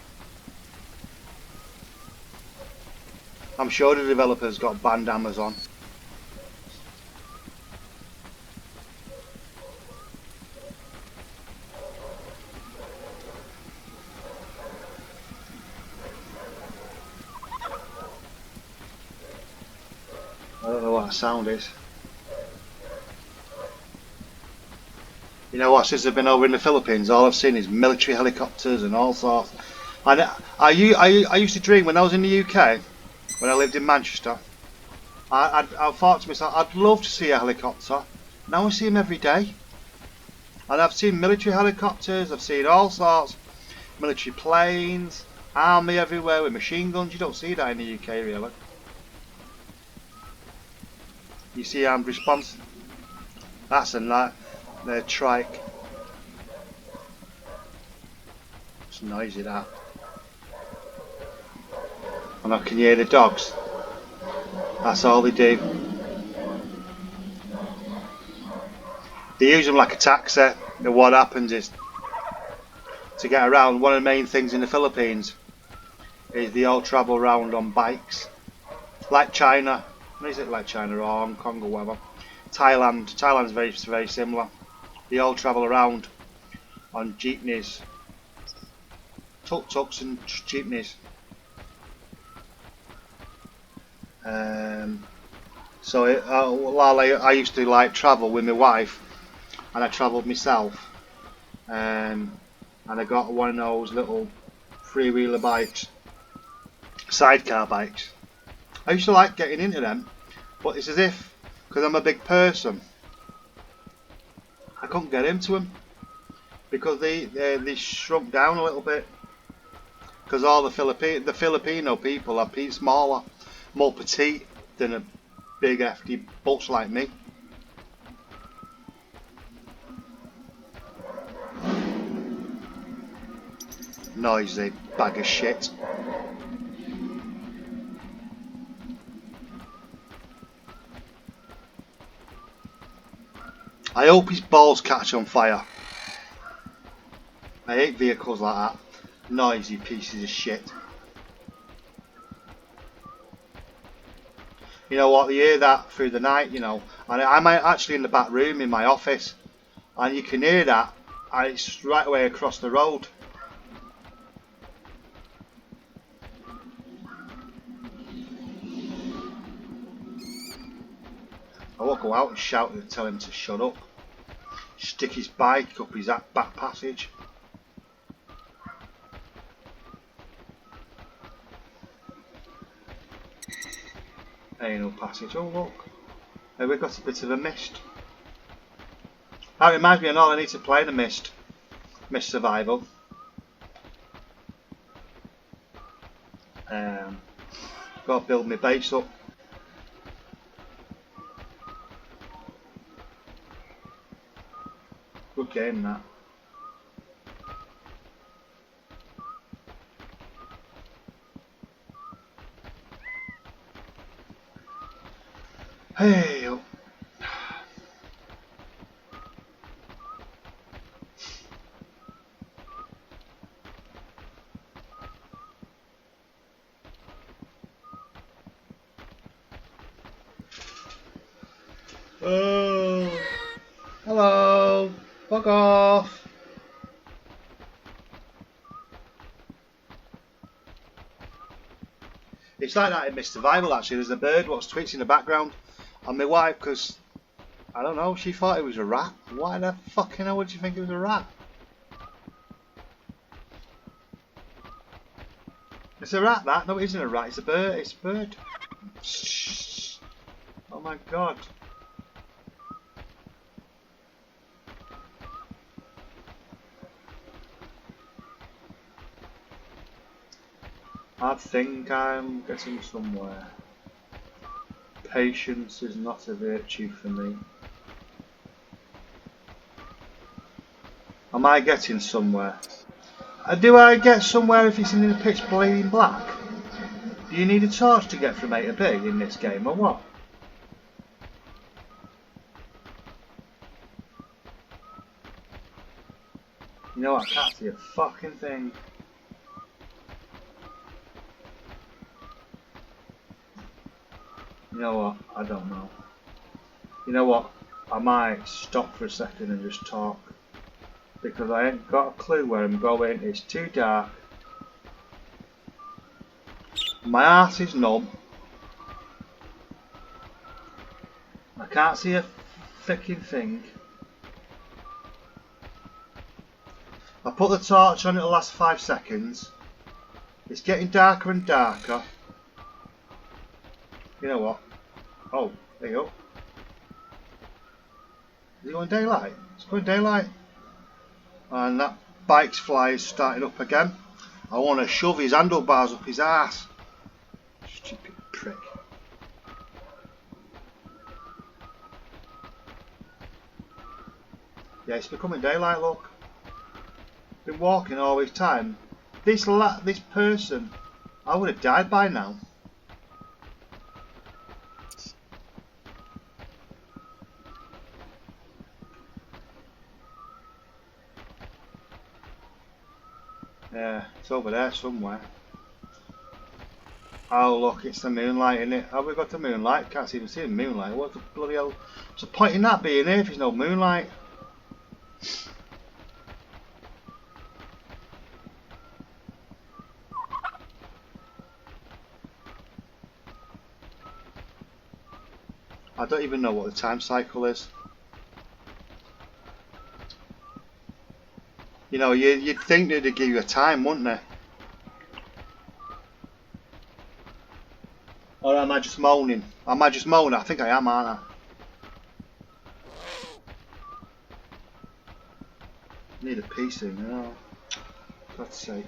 Speaker 1: I'm sure the developers got banned Amazon. I don't know what that sound is. You know what, since I've been over in the Philippines, all I've seen is military helicopters and all sorts. And I used to dream when I was in the UK, when I lived in Manchester, I thought to myself, I'd love to see a helicopter. Now I see them every day. And I've seen military helicopters, I've seen all sorts, military planes, army everywhere with machine guns. You don't see that in the UK really. You see armed response. That's a night. They're trike. It's noisy that. And I can hear the dogs. That's all they do. They use them like a taxi. And what happens is, to get around, one of the main things in the Philippines is they all travel around on bikes. Like China. Is it like China or Hong Kong or whatever? Thailand's very similar. They all travel around on jeepneys, tuk-tuks and jeepneys. So I used to like travel with my wife, and I travelled myself, and I got one of those little three-wheeler bikes, sidecar bikes. I used to like getting into them, but it's as if, because I'm a big person, I couldn't get into them because they shrunk down a little bit. Because all the Filipino people are smaller, more petite than a big hefty butch like me. Noisy bag of shit. I hope his balls catch on fire. I hate vehicles like that. Noisy pieces of shit. You know what, you hear that through the night, you know. And I'm actually in the back room in my office, and you can hear that, and it's right away across the road. I won't go out and shout and tell him to shut up. Stick his bike up his back passage. Anal passage. Oh look, hey, we've got a bit of a mist. That reminds me of all I need to play the mist. Mist survival. Got to build my base up. Good game that. Hey. Oh. Hello. Fuck off. It's like that in Mist Survival actually. There's a bird what's tweets in the background, and my wife, because I don't know, she thought it was a rat. Why the fucking hell would you think it was a rat? It's a rat that? No, it isn't a rat, it's a bird. It's a bird. Shh. Oh my god. I think I'm getting somewhere. Patience is not a virtue for me. Am I getting somewhere? Do I get somewhere if it's in the pitch bleeding black? Do you need a torch to get from A to B in this game or what? You know what, I can't see a fucking thing. You know what, I don't know. You know what, I might stop for a second and just talk. Because I ain't got a clue where I'm going, it's too dark. My arse is numb. I can't see a fucking thing. I put the torch on, it'll last 5 seconds. It's getting darker and darker. You know what? Oh, there you go. Is it going daylight? It's going daylight. And that bike's fly is starting up again. I want to shove his handlebars up his ass. Stupid prick. Yeah, it's becoming daylight, look. Been walking all this time. This person, I would have died by now. Yeah, it's over there somewhere. Oh look, it's the moonlight, isn't it? Have we got the moonlight? Can't even see the moonlight. What the bloody hell? What's the point in that being here if there's no moonlight? I don't even know what the time cycle is. You know, you'd think they'd give you a time, wouldn't they? Or am I just moaning? Am I just moaning? I think I am, aren't I? Need a piece in, you know. For God's sake.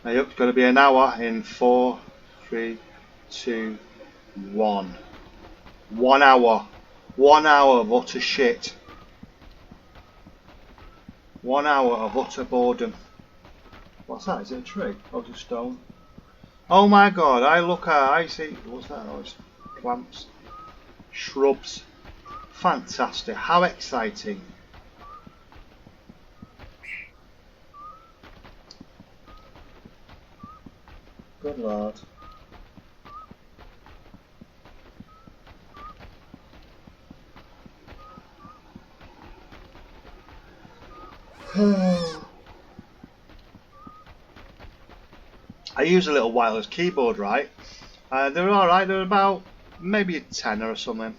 Speaker 1: Now, it's going to be an hour in 4, 3, 2, 1. 1 hour. 1 hour of utter shit. 1 hour of utter boredom. What's that? Is it a tree? Oh, it's a stone. Oh my god, I see. What's that noise? Plants. Shrubs. Fantastic. How exciting. Good lord. I use a little wireless keyboard, right? They're alright, they're about maybe a tenner or something. And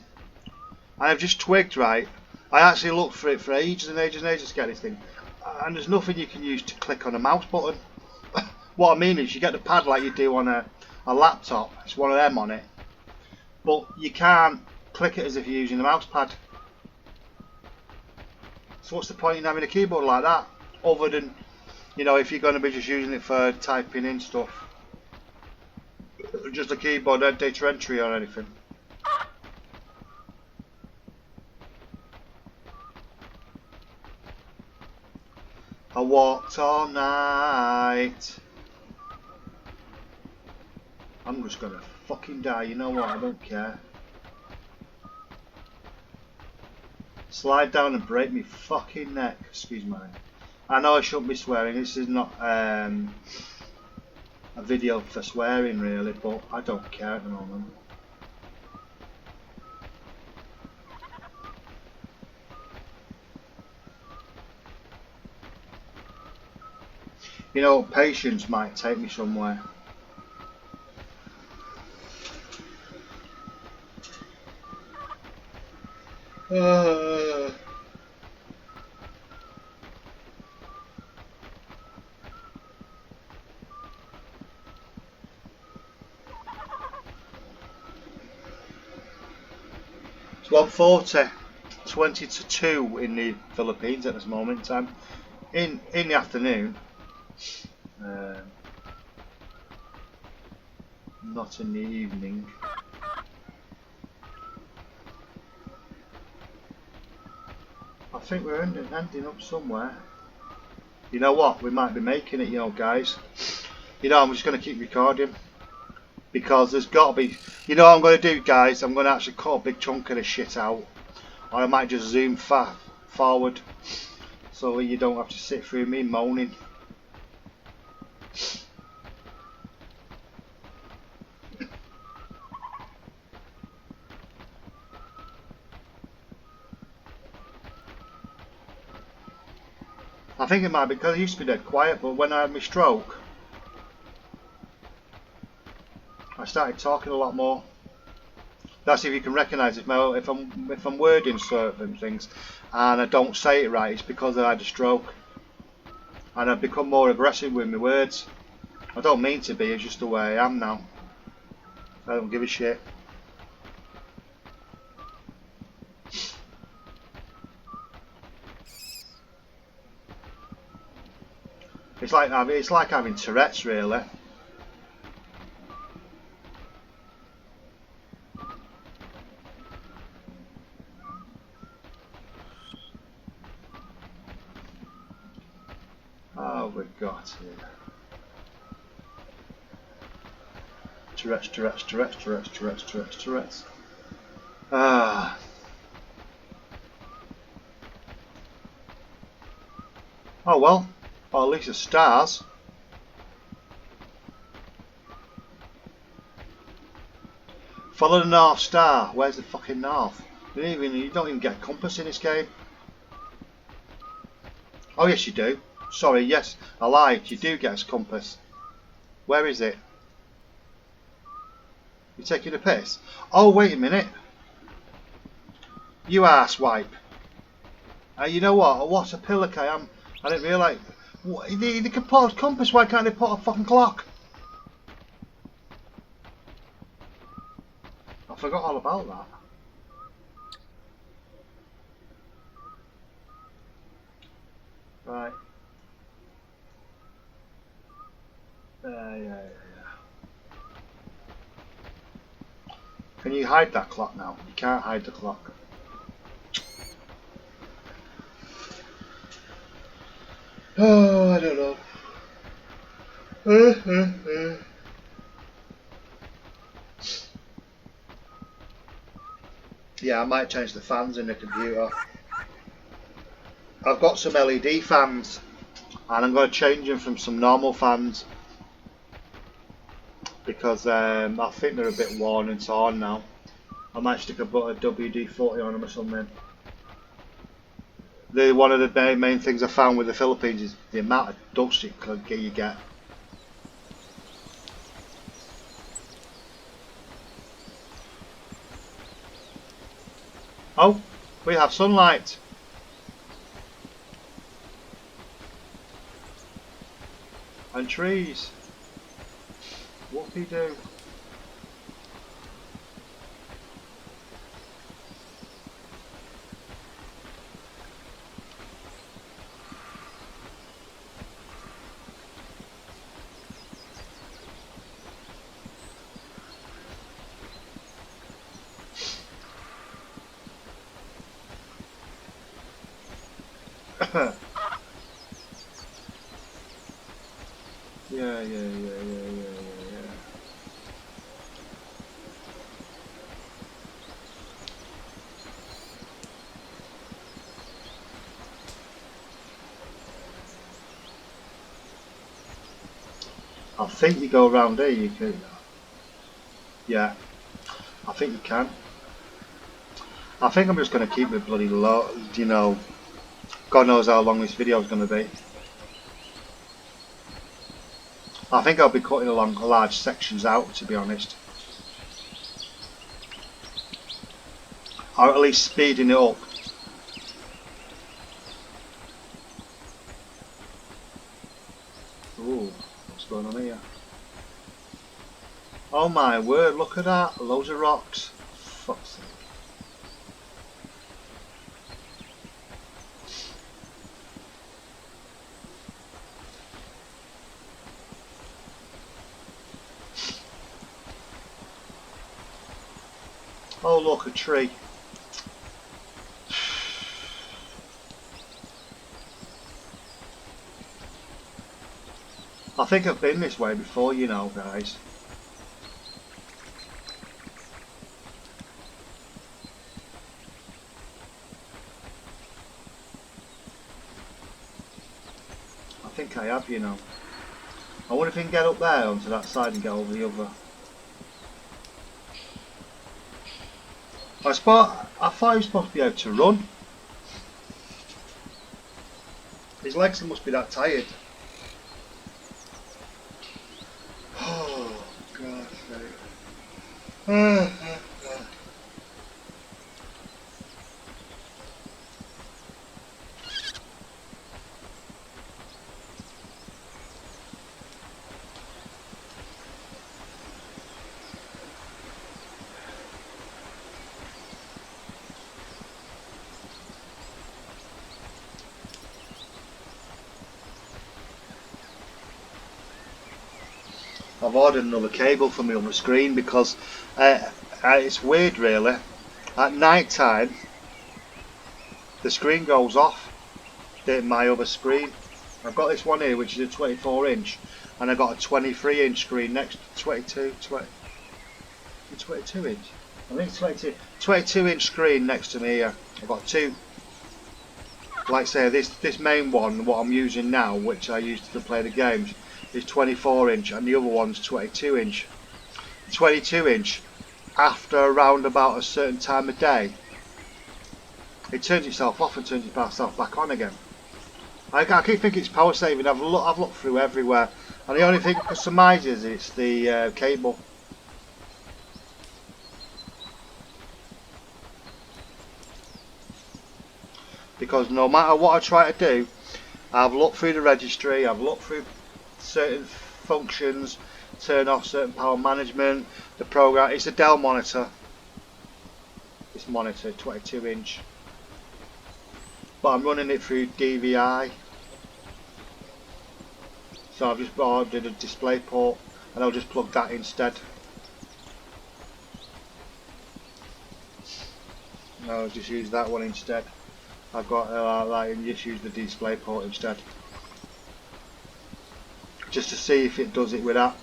Speaker 1: I've just twigged, right? I actually looked for it for ages and ages and ages to get this thing. And there's nothing you can use to click on a mouse button. What I mean is you get the pad like you do on a laptop, it's one of them on it. But you can't click it as if you're using a mouse pad. So what's the point in having a keyboard like that? Other than, you know, if you're going to be just using it for typing in stuff. Just a keyboard, data entry or anything. I walked all night. I'm just gonna fucking die, you know what, I don't care. Slide down and break me fucking neck, excuse me. I know I shouldn't be swearing, this is not a video for swearing really, but I don't care at the moment. You know, patience might take me somewhere. It's 1:40, 20 to 2 in the Philippines at this moment in time. In the afternoon. Not in the evening. I think we're ending up somewhere. You know what? We might be making it, you know, guys. You know, I'm just going to keep recording. Because there's got to be... You know what I'm going to do, guys? I'm going to actually cut a big chunk of this shit out. Or I might just zoom forward. So you don't have to sit through me moaning. I think it might be because I used to be dead quiet, but when I had my stroke, I started talking a lot more. That's if you can recognise it. If I'm wording certain things and I don't say it right, it's because I had a stroke, and I've become more aggressive with my words. I don't mean to be. It's just the way I am now. I don't give a shit. It's like having Tourette's, really. Oh, we've got here. Tourette's. Ah. Oh well. Well, at least the stars. Follow the North Star. Where's the fucking north? You don't even get a compass in this game. Oh yes you do. Sorry, yes, I lied. You do get a compass. Where is it? You taking a piss? Oh wait a minute. You arse wipe. You know what? What a pillock I am. I didn't realise. They can put a compass, why can't they put a fucking clock? I forgot all about that. Right. Yeah. Can you hide that clock now? You can't hide the clock. Oh, I don't know. Yeah, I might change the fans in the computer. I've got some LED fans and I'm going to change them from some normal fans. because I think they're a bit worn and torn now. I might stick a WD-40 on them or something. One of the main things I found with the Philippines is the amount of dust you get. Oh, we have sunlight. And trees. Whoopie-doo. Yeah. I think you go around here, you can. Yeah, I think you can. I think I'm just going to keep it bloody low, you know. God knows how long this video is going to be. I think I'll be cutting along large sections out, to be honest. Or at least speeding it up. Ooh, what's going on here? Oh my word, look at that. Loads of rocks. Fuck's sake. Oh look, a tree. I think I've been this way before, you know, guys. I think I have, you know. I wonder if I can get up there onto that side and get over the other. I thought he was supposed to be able to run. His legs must be that tired. Oh, God's sake. I've ordered another cable for me on the screen because it's weird really. At night time the screen goes off, my other screen. I've got this one here which is a 24 inch and I've got a 23 inch screen next to 22 inch. I think it's 22 inch screen next to me here. I've got two. Like I say, this main one, what I'm using now, which I use to play the games, is 24 inch and the other one's 22 inch. 22 inch, after around about a certain time of day, it turns itself off and turns itself back on again. I keep thinking it's power saving. I've looked through everywhere and the only thing I can surmise is it's the cable. Because no matter what I try to do, I've looked through the registry, I've looked through certain functions, turn off certain power management, the program. It's a Dell monitor. This monitor, 22 inch. But I'm running it through DVI. So I've just ordered a display port and I'll just plug that instead. I'll just use that one instead. I've got and just use the display port instead. Just to see if it does it with that.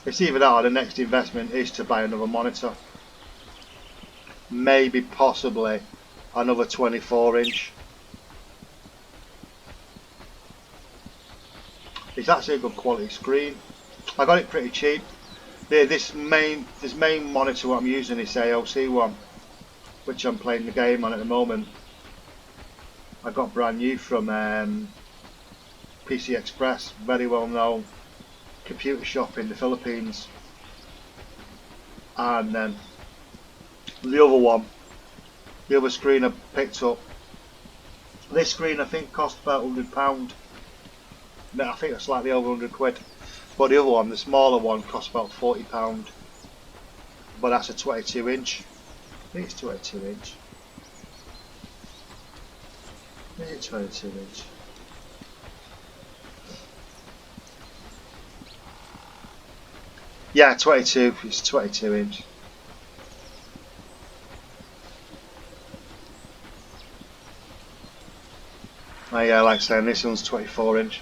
Speaker 1: It's either that or the next investment is to buy another monitor. Maybe possibly another 24 inch. It's actually a good quality screen. I got it pretty cheap. This main monitor what I'm using is AOC one, which I'm playing the game on at the moment. I got brand new from PC Express, very well known computer shop in the Philippines. And then the other one, the other screen I picked up. This screen I think cost about £100. No, I think it's slightly over 100 quid. But the other one, the smaller one, cost about £40. But that's a 22 inch. I think it's 22 inch. Is it 22 inch? Yeah, 22. It's 22 inch. Oh yeah, like saying this one's 24 inch.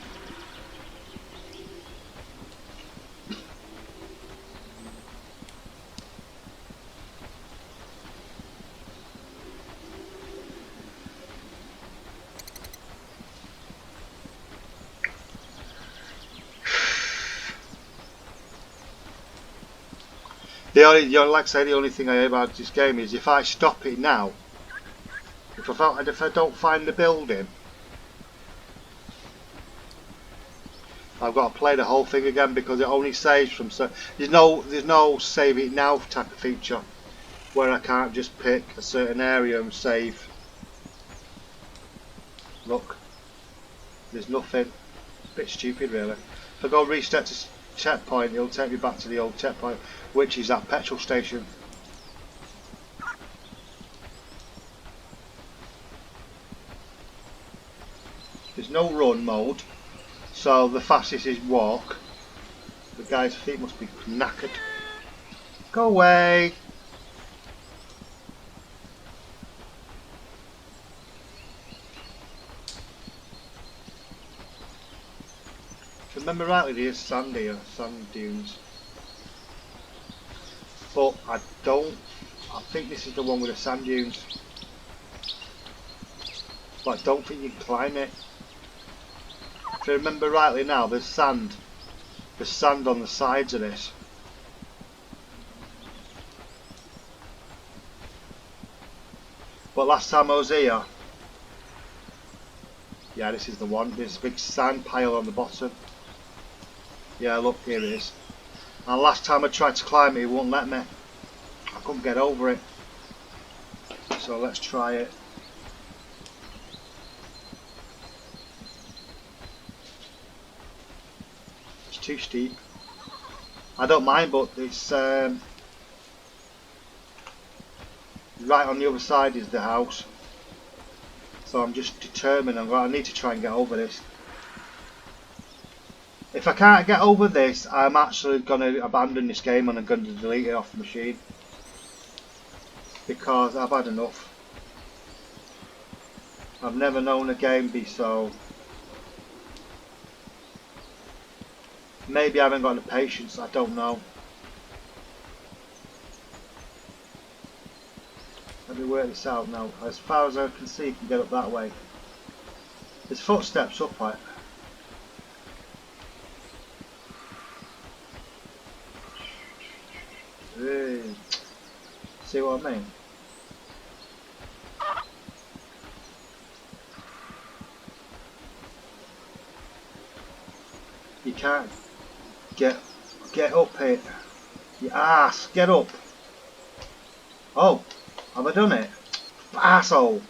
Speaker 1: Like I say, the only thing I hate about this game is if I stop it now, if I don't find the building, I've got to play the whole thing again because it only saves from there's no save it now type of feature where I can't just pick a certain area and save. Look, there's nothing. A bit stupid really. If I go reset to checkpoint, it'll take me back to the old checkpoint, which is that petrol station. There's no run mode, so the fastest is walk. The guy's feet must be knackered. Go away! If I remember rightly, there's sand here, sand dunes. But I think this is the one with the sand dunes. But I don't think you can climb it. If I remember rightly now, there's sand. There's sand on the sides of this. But last time I was here, yeah, this is the one. There's a big sand pile on the bottom. Yeah, look, here it is. And last time I tried to climb it, it wouldn't let me. I couldn't get over it. So let's try it. It's too steep. I don't mind, but it's right on the other side is the house. So I'm just determined. I need to try and get over this. If I can't get over this, I'm actually going to abandon this game and I'm going to delete it off the machine. Because I've had enough. I've never known a game be so... Maybe I haven't got the patience, I don't know. Let me work this out now. As far as I can see, you can get up that way. There's footsteps up like. See what I mean? You can't get up here. You ass, get up. Oh, have I done it? Asshole.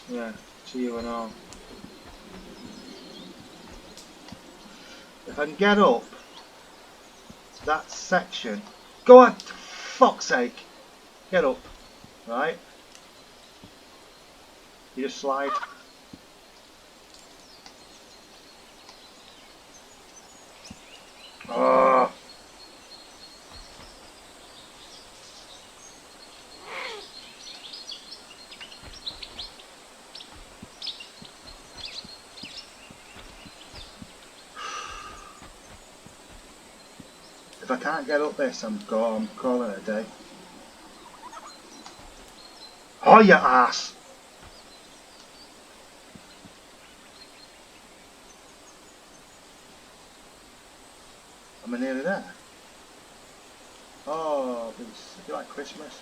Speaker 1: Yeah, to you and all. If I can get up to that section, go on, fuck's sake, get up, right? You just slide. Oh. If I can't get up this, I'm calling it a day. Oh, you ass! Am I nearly there? Oh, it's like Christmas.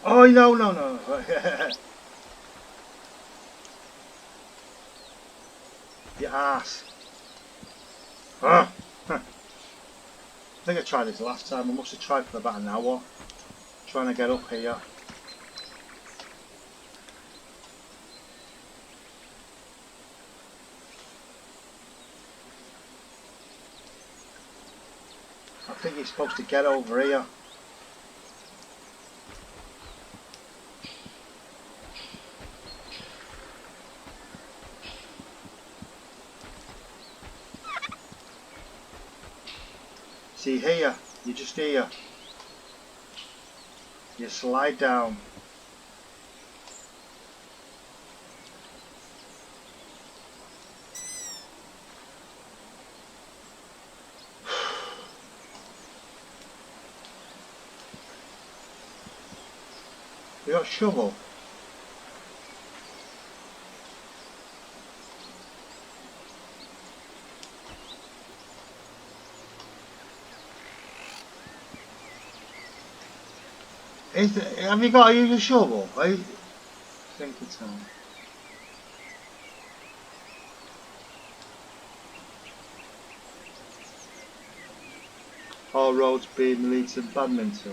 Speaker 1: Oh, no, no, no. Your ass. Huh. I think I tried this last time. I must have tried for about an hour. Trying to get up here. I think you're supposed to get over here. See here, you just here. You slide down. You got a shovel? Have you got to use a shovel? I think it's on. All roads being lead to badminton.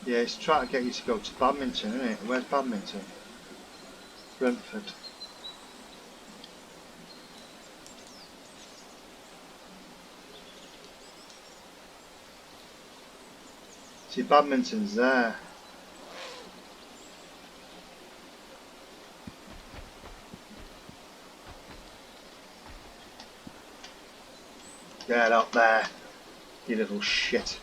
Speaker 1: Yeah, it's trying to get you to go to badminton, isn't it? Where's badminton? Brentford. See, badminton's there. Get up there, you little shit.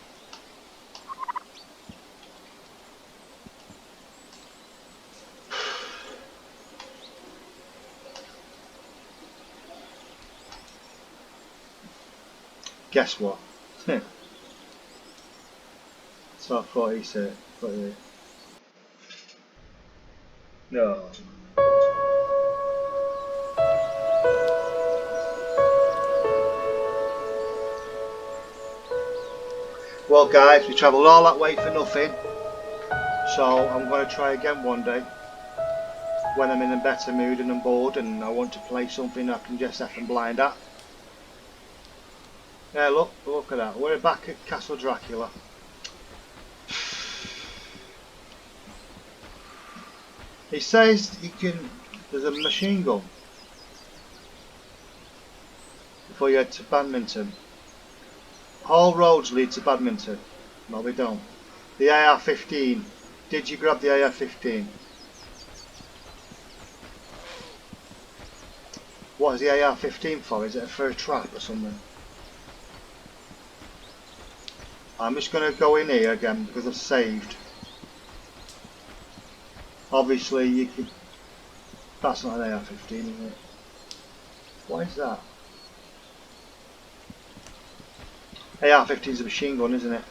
Speaker 1: Guess what? So I thought he said, no. Well guys, we travelled all that way for nothing, so I'm going to try again one day when I'm in a better mood and I'm bored and I want to play something I can just F and blind at. Yeah, look at that, we're back at Castle Dracula. He says there's a machine gun before you head to badminton. All roads lead to badminton. No, they don't. The AR-15. Did you grab the AR-15? What is the AR-15 for? Is it for a trap or something? I'm just going to go in here again because I've saved. Obviously you could... That's not an AR-15, is it? What is that? AR-15 is a machine gun, isn't it?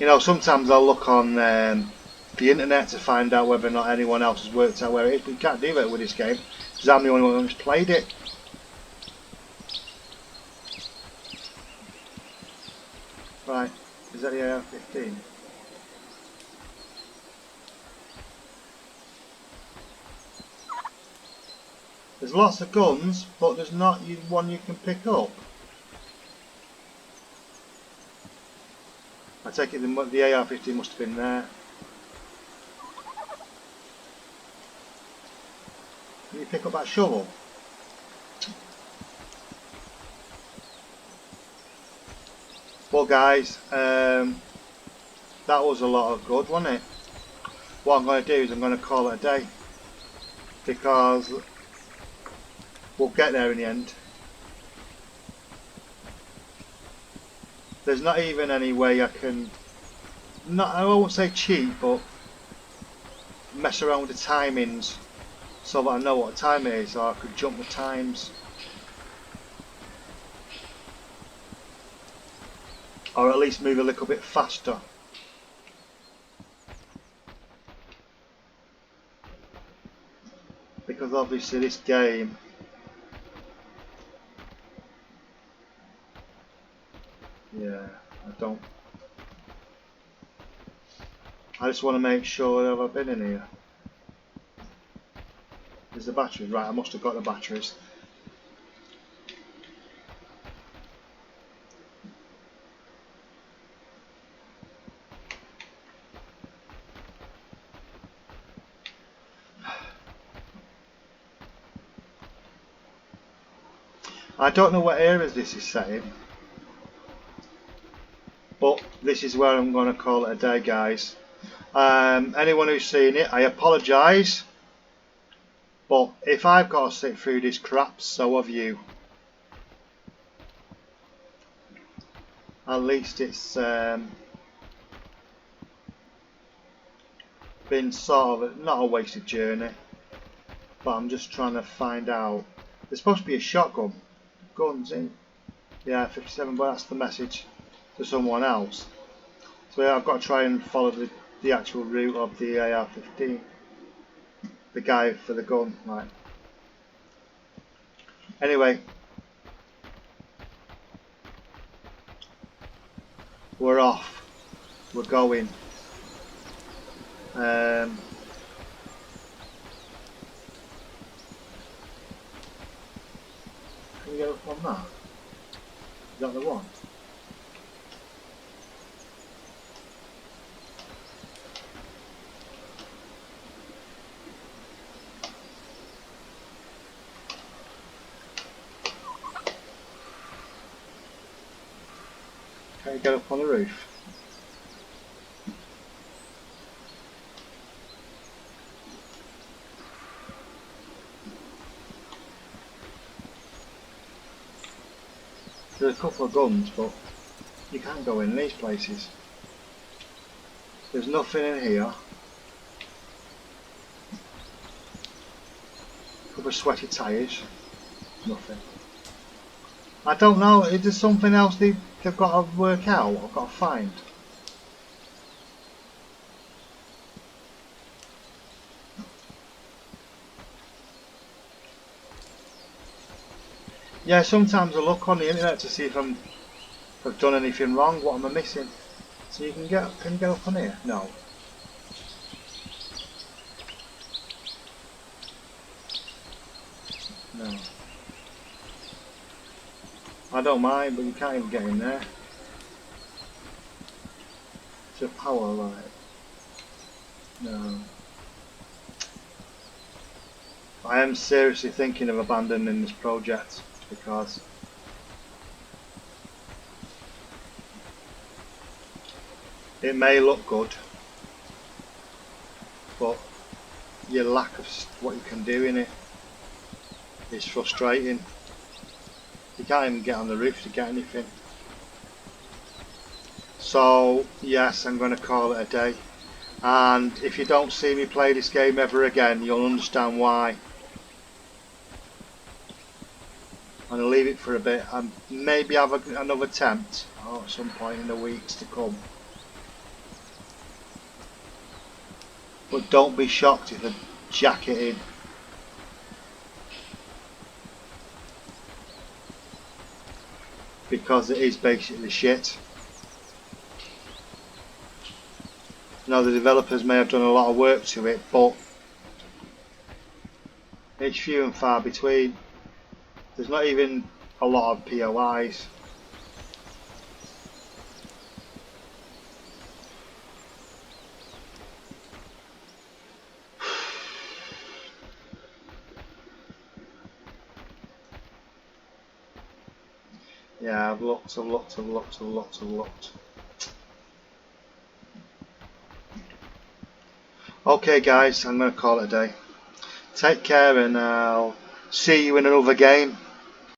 Speaker 1: You know, sometimes I'll look on the internet to find out whether or not anyone else has worked out where it is, but you can't do that with this game because I'm the only one who's played it. Right, is that the AR-15? There's lots of guns, but there's not one you can pick up. I take it the AR-15 must have been there. Can you pick up that shovel? Well guys, that was a lot of good, wasn't it? What I'm going to do is I'm going to call it a day, because we'll get there in the end. There's not even any way I can, not, I won't say cheat, but mess around with the timings so that I know what time it is, or I could jump the times, or at least move a little bit faster. Because obviously this game, yeah, I just want to make sure that I've been in here. There's the batteries, right, I must have got the batteries. I don't know what areas this is set in, but this is where I'm going to call it a day, guys. Anyone who's seen it, I apologise, but if I've got to sit through this crap, so have you. At least it's been sort of not a wasted journey, but I'm just trying to find out. There's supposed to be a shotgun. Guns in. Yeah, 57, but that's the message to someone else. So yeah, I've got to try and follow the actual route of the AR-15. The guy for the gun, right. Anyway, we're off. We're going. Can you go up on that? Is that the one? Can you get up on the roof? There's a couple of guns, but you can't go in these places. There's nothing in here. A couple of sweaty tyres. Nothing. I don't know, is there something else they've got to work out, I've got to find? Yeah, sometimes I look on the internet to see if I've done anything wrong, what am I missing? So you can you get up on here? No. No. I don't mind, but you can't even get in there. It's a power light. No. I am seriously thinking of abandoning this project because it may look good, but your lack of what you can do in it is frustrating. You can't even get on the roof to get anything. So yes, I'm going to call it a day, and if you don't see me play this game ever again, you'll understand why. I'm going to leave it for a bit and maybe have another attempt at some point in the weeks to come. But don't be shocked if I jack it in. Because it is basically shit. Now the developers may have done a lot of work to it, but it's few and far between. There's not even a lot of POIs. Yeah, I've looked. Okay guys, I'm going to call it a day. Take care and I'll see you in another game.